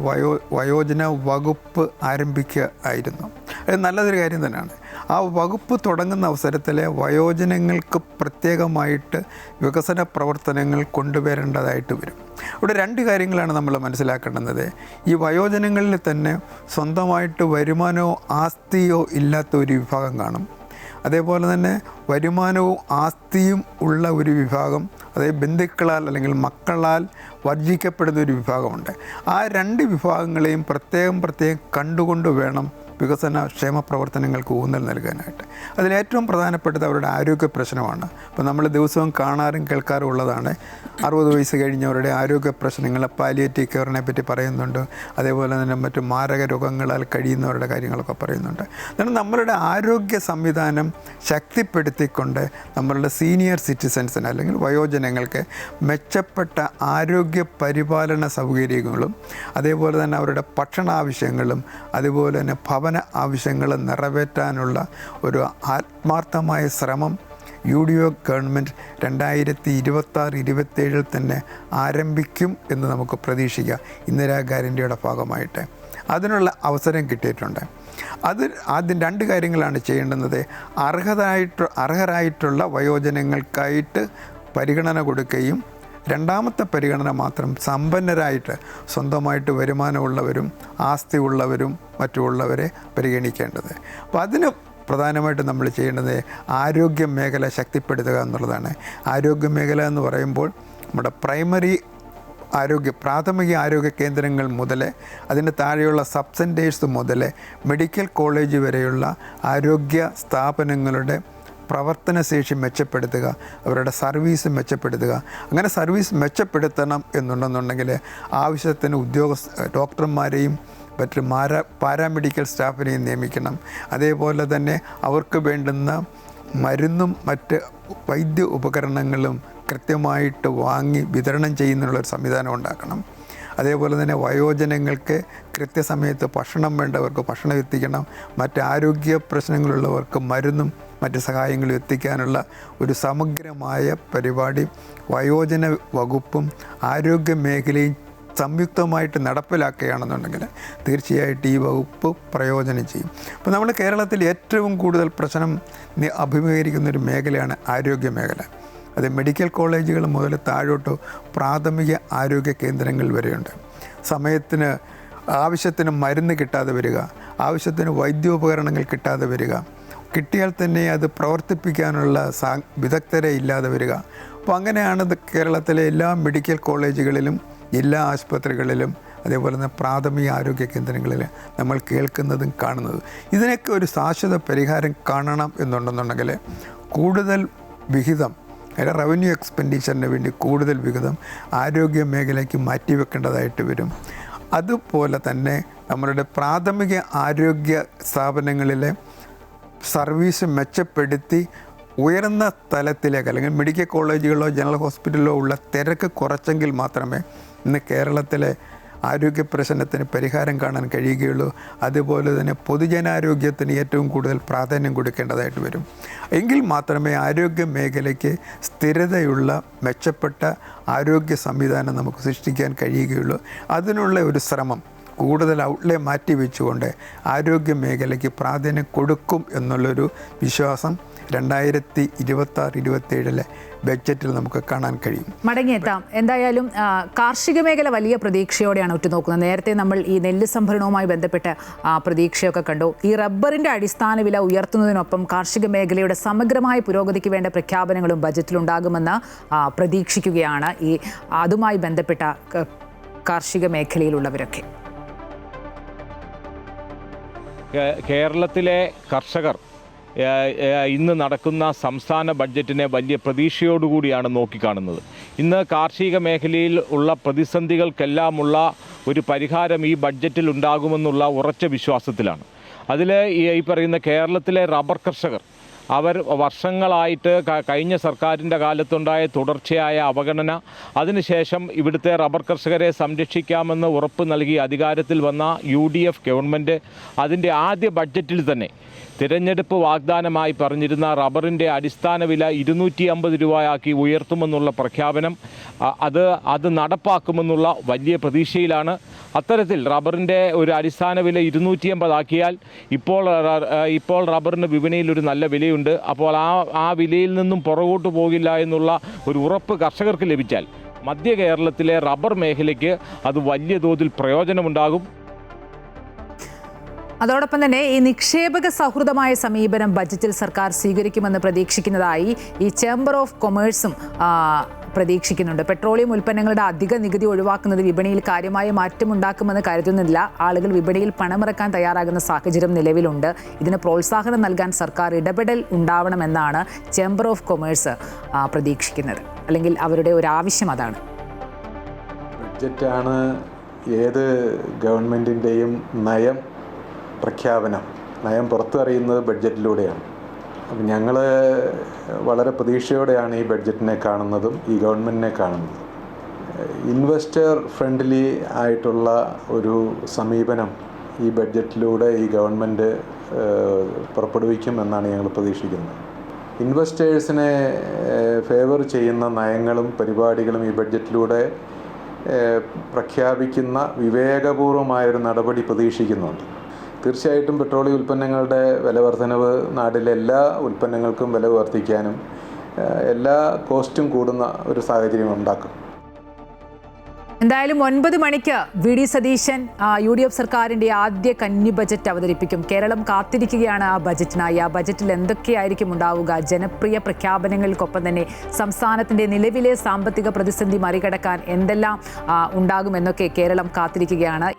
വയോജന വകുപ്പ് ആരംഭിക്കുക ആയിരുന്നു. അത് നല്ലതൊരു കാര്യം തന്നെയാണ്. ആ വകുപ്പ് തുടങ്ങുന്ന അവസരത്തിൽ വയോജനങ്ങൾക്ക് പ്രത്യേകമായിട്ട് വികസന പ്രവർത്തനങ്ങൾ കൊണ്ടുവരേണ്ടതായിട്ട് വരും. ഇവിടെ 2 കാര്യങ്ങളാണ് നമ്മൾ മനസ്സിലാക്കേണ്ടുന്നത്. ഈ വയോജനങ്ങളിൽ തന്നെ സ്വന്തമായിട്ട് വരുമാനമോ ആസ്തിയോ ഇല്ലാത്ത ഒരു വിഭാഗം കാണും. അതേപോലെ തന്നെ വരുമാനവും ആസ്തിയും ഉള്ള ഒരു വിഭാഗം, അതായത് ബന്ധുക്കളാൽ അല്ലെങ്കിൽ മക്കളാൽ വർജിക്കപ്പെടുന്ന ഒരു വിഭാഗമുണ്ട്. ആ 2 വിഭാഗങ്ങളെയും പ്രത്യേകം കണ്ടുകൊണ്ട് വേണം വികസന ക്ഷേമ പ്രവർത്തനങ്ങൾക്ക് ഊന്നൽ നൽകാനായിട്ട്. അതിലേറ്റവും പ്രധാനപ്പെട്ടത് അവരുടെ ആരോഗ്യ പ്രശ്നമാണ്. ഇപ്പോൾ നമ്മൾ ദിവസവും കാണാറും കേൾക്കാറും ഉള്ളതാണ് 60 വയസ്സ് കഴിഞ്ഞവരുടെ ആരോഗ്യ പ്രശ്നങ്ങൾ, പാലിയേറ്റീവ് കെയറിനെ പറ്റി പറയുന്നുണ്ട്. അതേപോലെ തന്നെ മറ്റു മാരക രോഗങ്ങളാൽ കഴിയുന്നവരുടെ കാര്യങ്ങളൊക്കെ പറയുന്നുണ്ട്. അതുകൊണ്ട് നമ്മളുടെ ആരോഗ്യ സംവിധാനം ശക്തിപ്പെടുത്തിക്കൊണ്ട് നമ്മളുടെ സീനിയർ സിറ്റിസൺസിന് അല്ലെങ്കിൽ വയോജനങ്ങൾക്ക് മെച്ചപ്പെട്ട ആരോഗ്യ പരിപാലന സൗകര്യങ്ങളും അതേപോലെ തന്നെ അവരുടെ ഭക്ഷണാവശ്യങ്ങളും അതുപോലെ തന്നെ ഭവന ആവശ്യങ്ങൾ നിറവേറ്റാനുള്ള ഒരു ആത്മാർത്ഥമായ ശ്രമം UDF ഗവൺമെൻറ് 2026-27 തന്നെ ആരംഭിക്കും എന്ന് നമുക്ക് പ്രതീക്ഷിക്കാം. ഇന്ദിരാ ഗ്യാരണ്ടിയുടെ ഭാഗമായിട്ട് അതിനുള്ള അവസരം കിട്ടിയിട്ടുണ്ട്. ആദ്യം 2 കാര്യങ്ങളാണ് ചെയ്യേണ്ടുന്നത്. അർഹരായിട്ടുള്ള വയോജനങ്ങൾക്കായിട്ട് പരിഗണന കൊടുക്കുകയും രണ്ടാമത്തെ പരിഗണന മാത്രം സമ്പന്നരായിട്ട് സ്വന്തമായിട്ട് വരുമാനമുള്ളവരും ആസ്തി ഉള്ളവരും മറ്റുള്ളവരെ പരിഗണിക്കേണ്ടത്. അപ്പോൾ അതിന് പ്രധാനമായിട്ട് നമ്മൾ ചെയ്യേണ്ടത് ആരോഗ്യ മേഖല ശക്തിപ്പെടുത്തുക എന്നുള്ളതാണ്. ആരോഗ്യ മേഖല എന്ന് പറയുമ്പോൾ നമ്മുടെ പ്രാഥമിക ആരോഗ്യ കേന്ദ്രങ്ങൾ മുതൽ അതിന് താഴെയുള്ള സബ് സെൻറ്റേഴ്സ് മുതൽ മെഡിക്കൽ കോളേജ് വരെയുള്ള ആരോഗ്യ സ്ഥാപനങ്ങളുടെ പ്രവർത്തനശേഷി മെച്ചപ്പെടുത്തുക, അവരുടെ സർവീസ് മെച്ചപ്പെടുത്തുക. അങ്ങനെ സർവീസ് മെച്ചപ്പെടുത്തണം എന്നുണ്ടെന്നുണ്ടെങ്കിൽ ആവശ്യത്തിന് ഡോക്ടർമാരെയും മറ്റ് പാരാമെഡിക്കൽ സ്റ്റാഫിനെയും നിയമിക്കണം. അതേപോലെ തന്നെ അവർക്ക് വേണ്ടുന്ന മരുന്നും മറ്റ് വൈദ്യ ഉപകരണങ്ങളും കൃത്യമായിട്ട് വാങ്ങി വിതരണം ചെയ്യുന്നതിനുള്ളൊരു സംവിധാനം ഉണ്ടാക്കണം. അതേപോലെ തന്നെ വയോജനങ്ങൾക്ക് കൃത്യസമയത്ത് ഭക്ഷണം വേണ്ടവർക്ക് ഭക്ഷണം എത്തിക്കണം. മറ്റ് ആരോഗ്യ പ്രശ്നങ്ങളുള്ളവർക്ക് മരുന്നും മറ്റ് സഹായങ്ങളും എത്തിക്കാനുള്ള ഒരു സമഗ്രമായ പരിപാടി വയോജന വകുപ്പും ആരോഗ്യ മേഖലയും സംയുക്തമായിട്ട് നടപ്പിലാക്കുകയാണെന്നുണ്ടെങ്കിൽ തീർച്ചയായിട്ടും ഈ വകുപ്പ് പ്രയോജനം ചെയ്യും. അപ്പോൾ നമ്മൾ കേരളത്തിൽ ഏറ്റവും കൂടുതൽ പ്രശ്നം അഭിമുഖീകരിക്കുന്നൊരു മേഖലയാണ് ആരോഗ്യ മേഖല. അത് മെഡിക്കൽ കോളേജുകൾ മുതൽ താഴോട്ട് പ്രാഥമിക ആരോഗ്യ കേന്ദ്രങ്ങൾ വരെയുണ്ട്. സമയത്തിന് ആവശ്യത്തിന് മരുന്ന് കിട്ടാതെ വരിക, ആവശ്യത്തിന് വൈദ്യോപകരണങ്ങൾ കിട്ടാതെ വരിക, കിട്ടിയാൽ തന്നെ അത് പ്രവർത്തിപ്പിക്കാനുള്ള വിദഗ്ധരെ ഇല്ലാതെ വരിക. അപ്പോൾ അങ്ങനെയാണ് കേരളത്തിലെ എല്ലാ മെഡിക്കൽ കോളേജുകളിലും ജില്ലാ ആശുപത്രികളിലും അതേപോലെ തന്നെ പ്രാഥമിക ആരോഗ്യ കേന്ദ്രങ്ങളിൽ നമ്മൾ കേൾക്കുന്നതും കാണുന്നതും. ഇതിനൊക്കെ ഒരു ശാശ്വത പരിഹാരം കാണണം എന്നുണ്ടെന്നുണ്ടെങ്കിൽ കൂടുതൽ വിഹിതം റവന്യൂ എക്സ്പെൻഡിച്ചറിന് വേണ്ടി കൂടുതൽ വിഹിതം ആരോഗ്യ മേഖലയ്ക്ക് മാറ്റിവെക്കേണ്ടതായിട്ട് വരും. അതുപോലെ തന്നെ നമ്മളുടെ പ്രാഥമിക ആരോഗ്യ സ്ഥാപനങ്ങളിലെ സർവീസ് മെച്ചപ്പെടുത്തി ഉയർന്ന തലത്തിലേക്ക് അല്ലെങ്കിൽ മെഡിക്കൽ കോളേജുകളോ ജനറൽ ഹോസ്പിറ്റലിലോ ഉള്ള തിരക്ക് കുറച്ചെങ്കിൽ മാത്രമേ ഇന്ന് കേരളത്തിലെ ആരോഗ്യ പ്രശ്നത്തിന് പരിഹാരം കാണാൻ കഴിയുകയുള്ളൂ. അതുപോലെ തന്നെ പൊതുജനാരോഗ്യത്തിന് ഏറ്റവും കൂടുതൽ പ്രാധാന്യം കൊടുക്കേണ്ടതായിട്ട് വരും. എങ്കിൽ മാത്രമേ ആരോഗ്യ മേഖലയ്ക്ക് സ്ഥിരതയുള്ള മെച്ചപ്പെട്ട ആരോഗ്യ സംവിധാനം നമുക്ക് സൃഷ്ടിക്കാൻ കഴിയുകയുള്ളൂ. അതിനുള്ള ഒരു ശ്രമം കൂടുതൽ ഔട്ട്ലേ മാറ്റി വെച്ചുകൊണ്ട് ആരോഗ്യ മേഖലയ്ക്ക് പ്രാധാന്യം കൊടുക്കും എന്നുള്ളൊരു വിശ്വാസം 2026-27 ബഡ്ജറ്റിൽ നമുക്ക് കാണാൻ കഴിയും. മടങ്ങിയെത്താം. എന്തായാലും കാർഷിക മേഖല വലിയ പ്രതീക്ഷയോടെയാണ് ഉറ്റുനോക്കുന്നത്. നേരത്തെ നമ്മൾ ഈ നെല്ല് സംഭരണവുമായി ബന്ധപ്പെട്ട പ്രതീക്ഷയൊക്കെ കണ്ടു. ഈ റബ്ബറിൻ്റെ അടിസ്ഥാന വില ഉയർത്തുന്നതിനൊപ്പം കാർഷിക മേഖലയുടെ സമഗ്രമായ പുരോഗതിക്ക് വേണ്ട പ്രഖ്യാപനങ്ങളും ബജറ്റിലുണ്ടാകുമെന്ന് പ്രതീക്ഷിക്കുകയാണ് ഈ അതുമായി ബന്ധപ്പെട്ട കാർഷിക മേഖലയിലുള്ളവരൊക്കെ. കേരളത്തിലെ കർഷകർ ഇന്ന് നടക്കുന്ന സംസ്ഥാന ബഡ്ജറ്റിനെ വലിയ പ്രതീക്ഷയോടുകൂടിയാണ് നോക്കിക്കാണുന്നത്. ഇന്ന് കാർഷിക മേഖലയിൽ ഉള്ള പ്രതിസന്ധികൾക്കെല്ലാമുള്ള ഒരു പരിഹാരം ഈ ബഡ്ജറ്റിൽ ഉണ്ടാകുമെന്നുള്ള ഉറച്ച വിശ്വാസത്തിലാണ്. അതിൽ ഈ പറയുന്ന കേരളത്തിലെ റബ്ബർ കർഷകർ അവർ വർഷങ്ങളായിട്ട് കഴിഞ്ഞ സർക്കാരിൻ്റെ കാലത്തുണ്ടായ തുടർച്ചയായ അവഗണന, അതിനുശേഷം ഇവിടുത്തെ റബ്ബർ കർഷകരെ സംരക്ഷിക്കാമെന്ന് ഉറപ്പ് നൽകി അധികാരത്തിൽ വന്ന UDF ഗവൺമെൻറ് അതിൻ്റെ ആദ്യ ബഡ്ജറ്റിൽ തന്നെ തിരഞ്ഞെടുപ്പ് വാഗ്ദാനമായി പറഞ്ഞിരുന്ന റബ്ബറിൻ്റെ അടിസ്ഥാന വില 250 രൂപയാക്കി ഉയർത്തുമെന്നുള്ള പ്രഖ്യാപനം അത് നടപ്പാക്കുമെന്നുള്ള വലിയ പ്രതീക്ഷയിലാണ്. അത്തരത്തിൽ റബ്ബറിൻ്റെ ഒരു അടിസ്ഥാന വില 250 ആക്കിയാൽ ഇപ്പോൾ റബ്ബറിന് വിപണിയിൽ ഒരു നല്ല വിലയുണ്ട്. അപ്പോൾ ആ വിലയിൽ നിന്നും പുറകോട്ട് പോകില്ല എന്നുള്ള ഒരു ഉറപ്പ് കർഷകർക്ക് ലഭിച്ചാൽ മധ്യ കേരളത്തിലെ റബ്ബർ മേഖലയ്ക്ക് അത് വലിയ തോതിൽ പ്രയോജനമുണ്ടാകും. അതോടൊപ്പം തന്നെ ഈ നിക്ഷേപക സൗഹൃദമായ സമീപനം ബജറ്റിൽ സർക്കാർ സ്വീകരിക്കുമെന്ന് പ്രതീക്ഷിക്കുന്നതായി ഈ ചേംബർ ഓഫ് കൊമേഴ്സും പ്രതീക്ഷിക്കുന്നുണ്ട്. പെട്രോളിയം ഉൽപ്പന്നങ്ങളുടെ അധിക നികുതി ഒഴിവാക്കുന്നത് വിപണിയിൽ കാര്യമായ മാറ്റമുണ്ടാക്കുമെന്ന് കരുതുന്നില്ല. ആളുകൾ വിപണിയിൽ പണമിറക്കാൻ തയ്യാറാകുന്ന സാഹചര്യം നിലവിലുണ്ട്. ഇതിന് പ്രോത്സാഹനം നൽകാൻ സർക്കാർ ഇടപെടൽ ഉണ്ടാവണമെന്നാണ് ചേംബർ ഓഫ് കൊമേഴ്സ് പ്രതീക്ഷിക്കുന്നത്. അല്ലെങ്കിൽ അവരുടെ ഒരു ആവശ്യം അതാണ്. ബഡ്ജറ്റാണ് ഏത് ഗവൺമെൻറ്റിൻ്റെയും നയം പുറത്തറിയുന്നത് ബഡ്ജറ്റിലൂടെയാണ്. അപ്പം ഞങ്ങൾ വളരെ പ്രതീക്ഷയോടെയാണ് ഈ ബഡ്ജറ്റിനെ കാണുന്നതും ഈ ഗവൺമെൻറ്റിനെ കാണുന്നതും. ഇൻവെസ്റ്റർ ഫ്രണ്ട്ലി ആയിട്ടുള്ള ഒരു സമീപനം ഈ ബഡ്ജറ്റിലൂടെ ഈ ഗവൺമെൻറ് പുറപ്പെടുവിക്കും എന്നാണ് ഞങ്ങൾ പ്രതീക്ഷിക്കുന്നത്. ഇൻവെസ്റ്റേഴ്സിനെ ഫേവർ ചെയ്യുന്ന നയങ്ങളും പരിപാടികളും ഈ ബഡ്ജറ്റിലൂടെ പ്രഖ്യാപിക്കുന്ന വിവേകപൂർവമായൊരു നടപടി പ്രതീക്ഷിക്കുന്നുണ്ട്. തീർച്ചയായിട്ടും പെട്രോളിയം ഉൽപ്പന്നങ്ങളുടെ വില വർധനവ് നാട്ടിലെ എല്ലാ ഉൽപ്പന്നങ്ങൾക്കും വില വർദ്ധിക്കാനും എല്ലാ കോസ്റ്റും കൂടുന്ന ഒരു സാഹചര്യം ഉണ്ടാക്കും. എന്തായാലും 9 മണിക്ക് വി ഡി സതീശൻ UDF സർക്കാരിൻ്റെ ആദ്യ കന്നി ബജറ്റ് അവതരിപ്പിക്കും. കേരളം കാത്തിരിക്കുകയാണ് ആ ബജറ്റിനായി. ആ ബജറ്റിൽ എന്തൊക്കെയായിരിക്കും ഉണ്ടാവുക? ജനപ്രിയ പ്രഖ്യാപനങ്ങൾക്കൊപ്പം തന്നെ സംസ്ഥാനത്തിൻ്റെ നിലവിലെ സാമ്പത്തിക പ്രതിസന്ധി മറികടക്കാൻ എന്തെല്ലാം ഉണ്ടാകുമെന്നൊക്കെ കേരളം കാത്തിരിക്കുകയാണ്.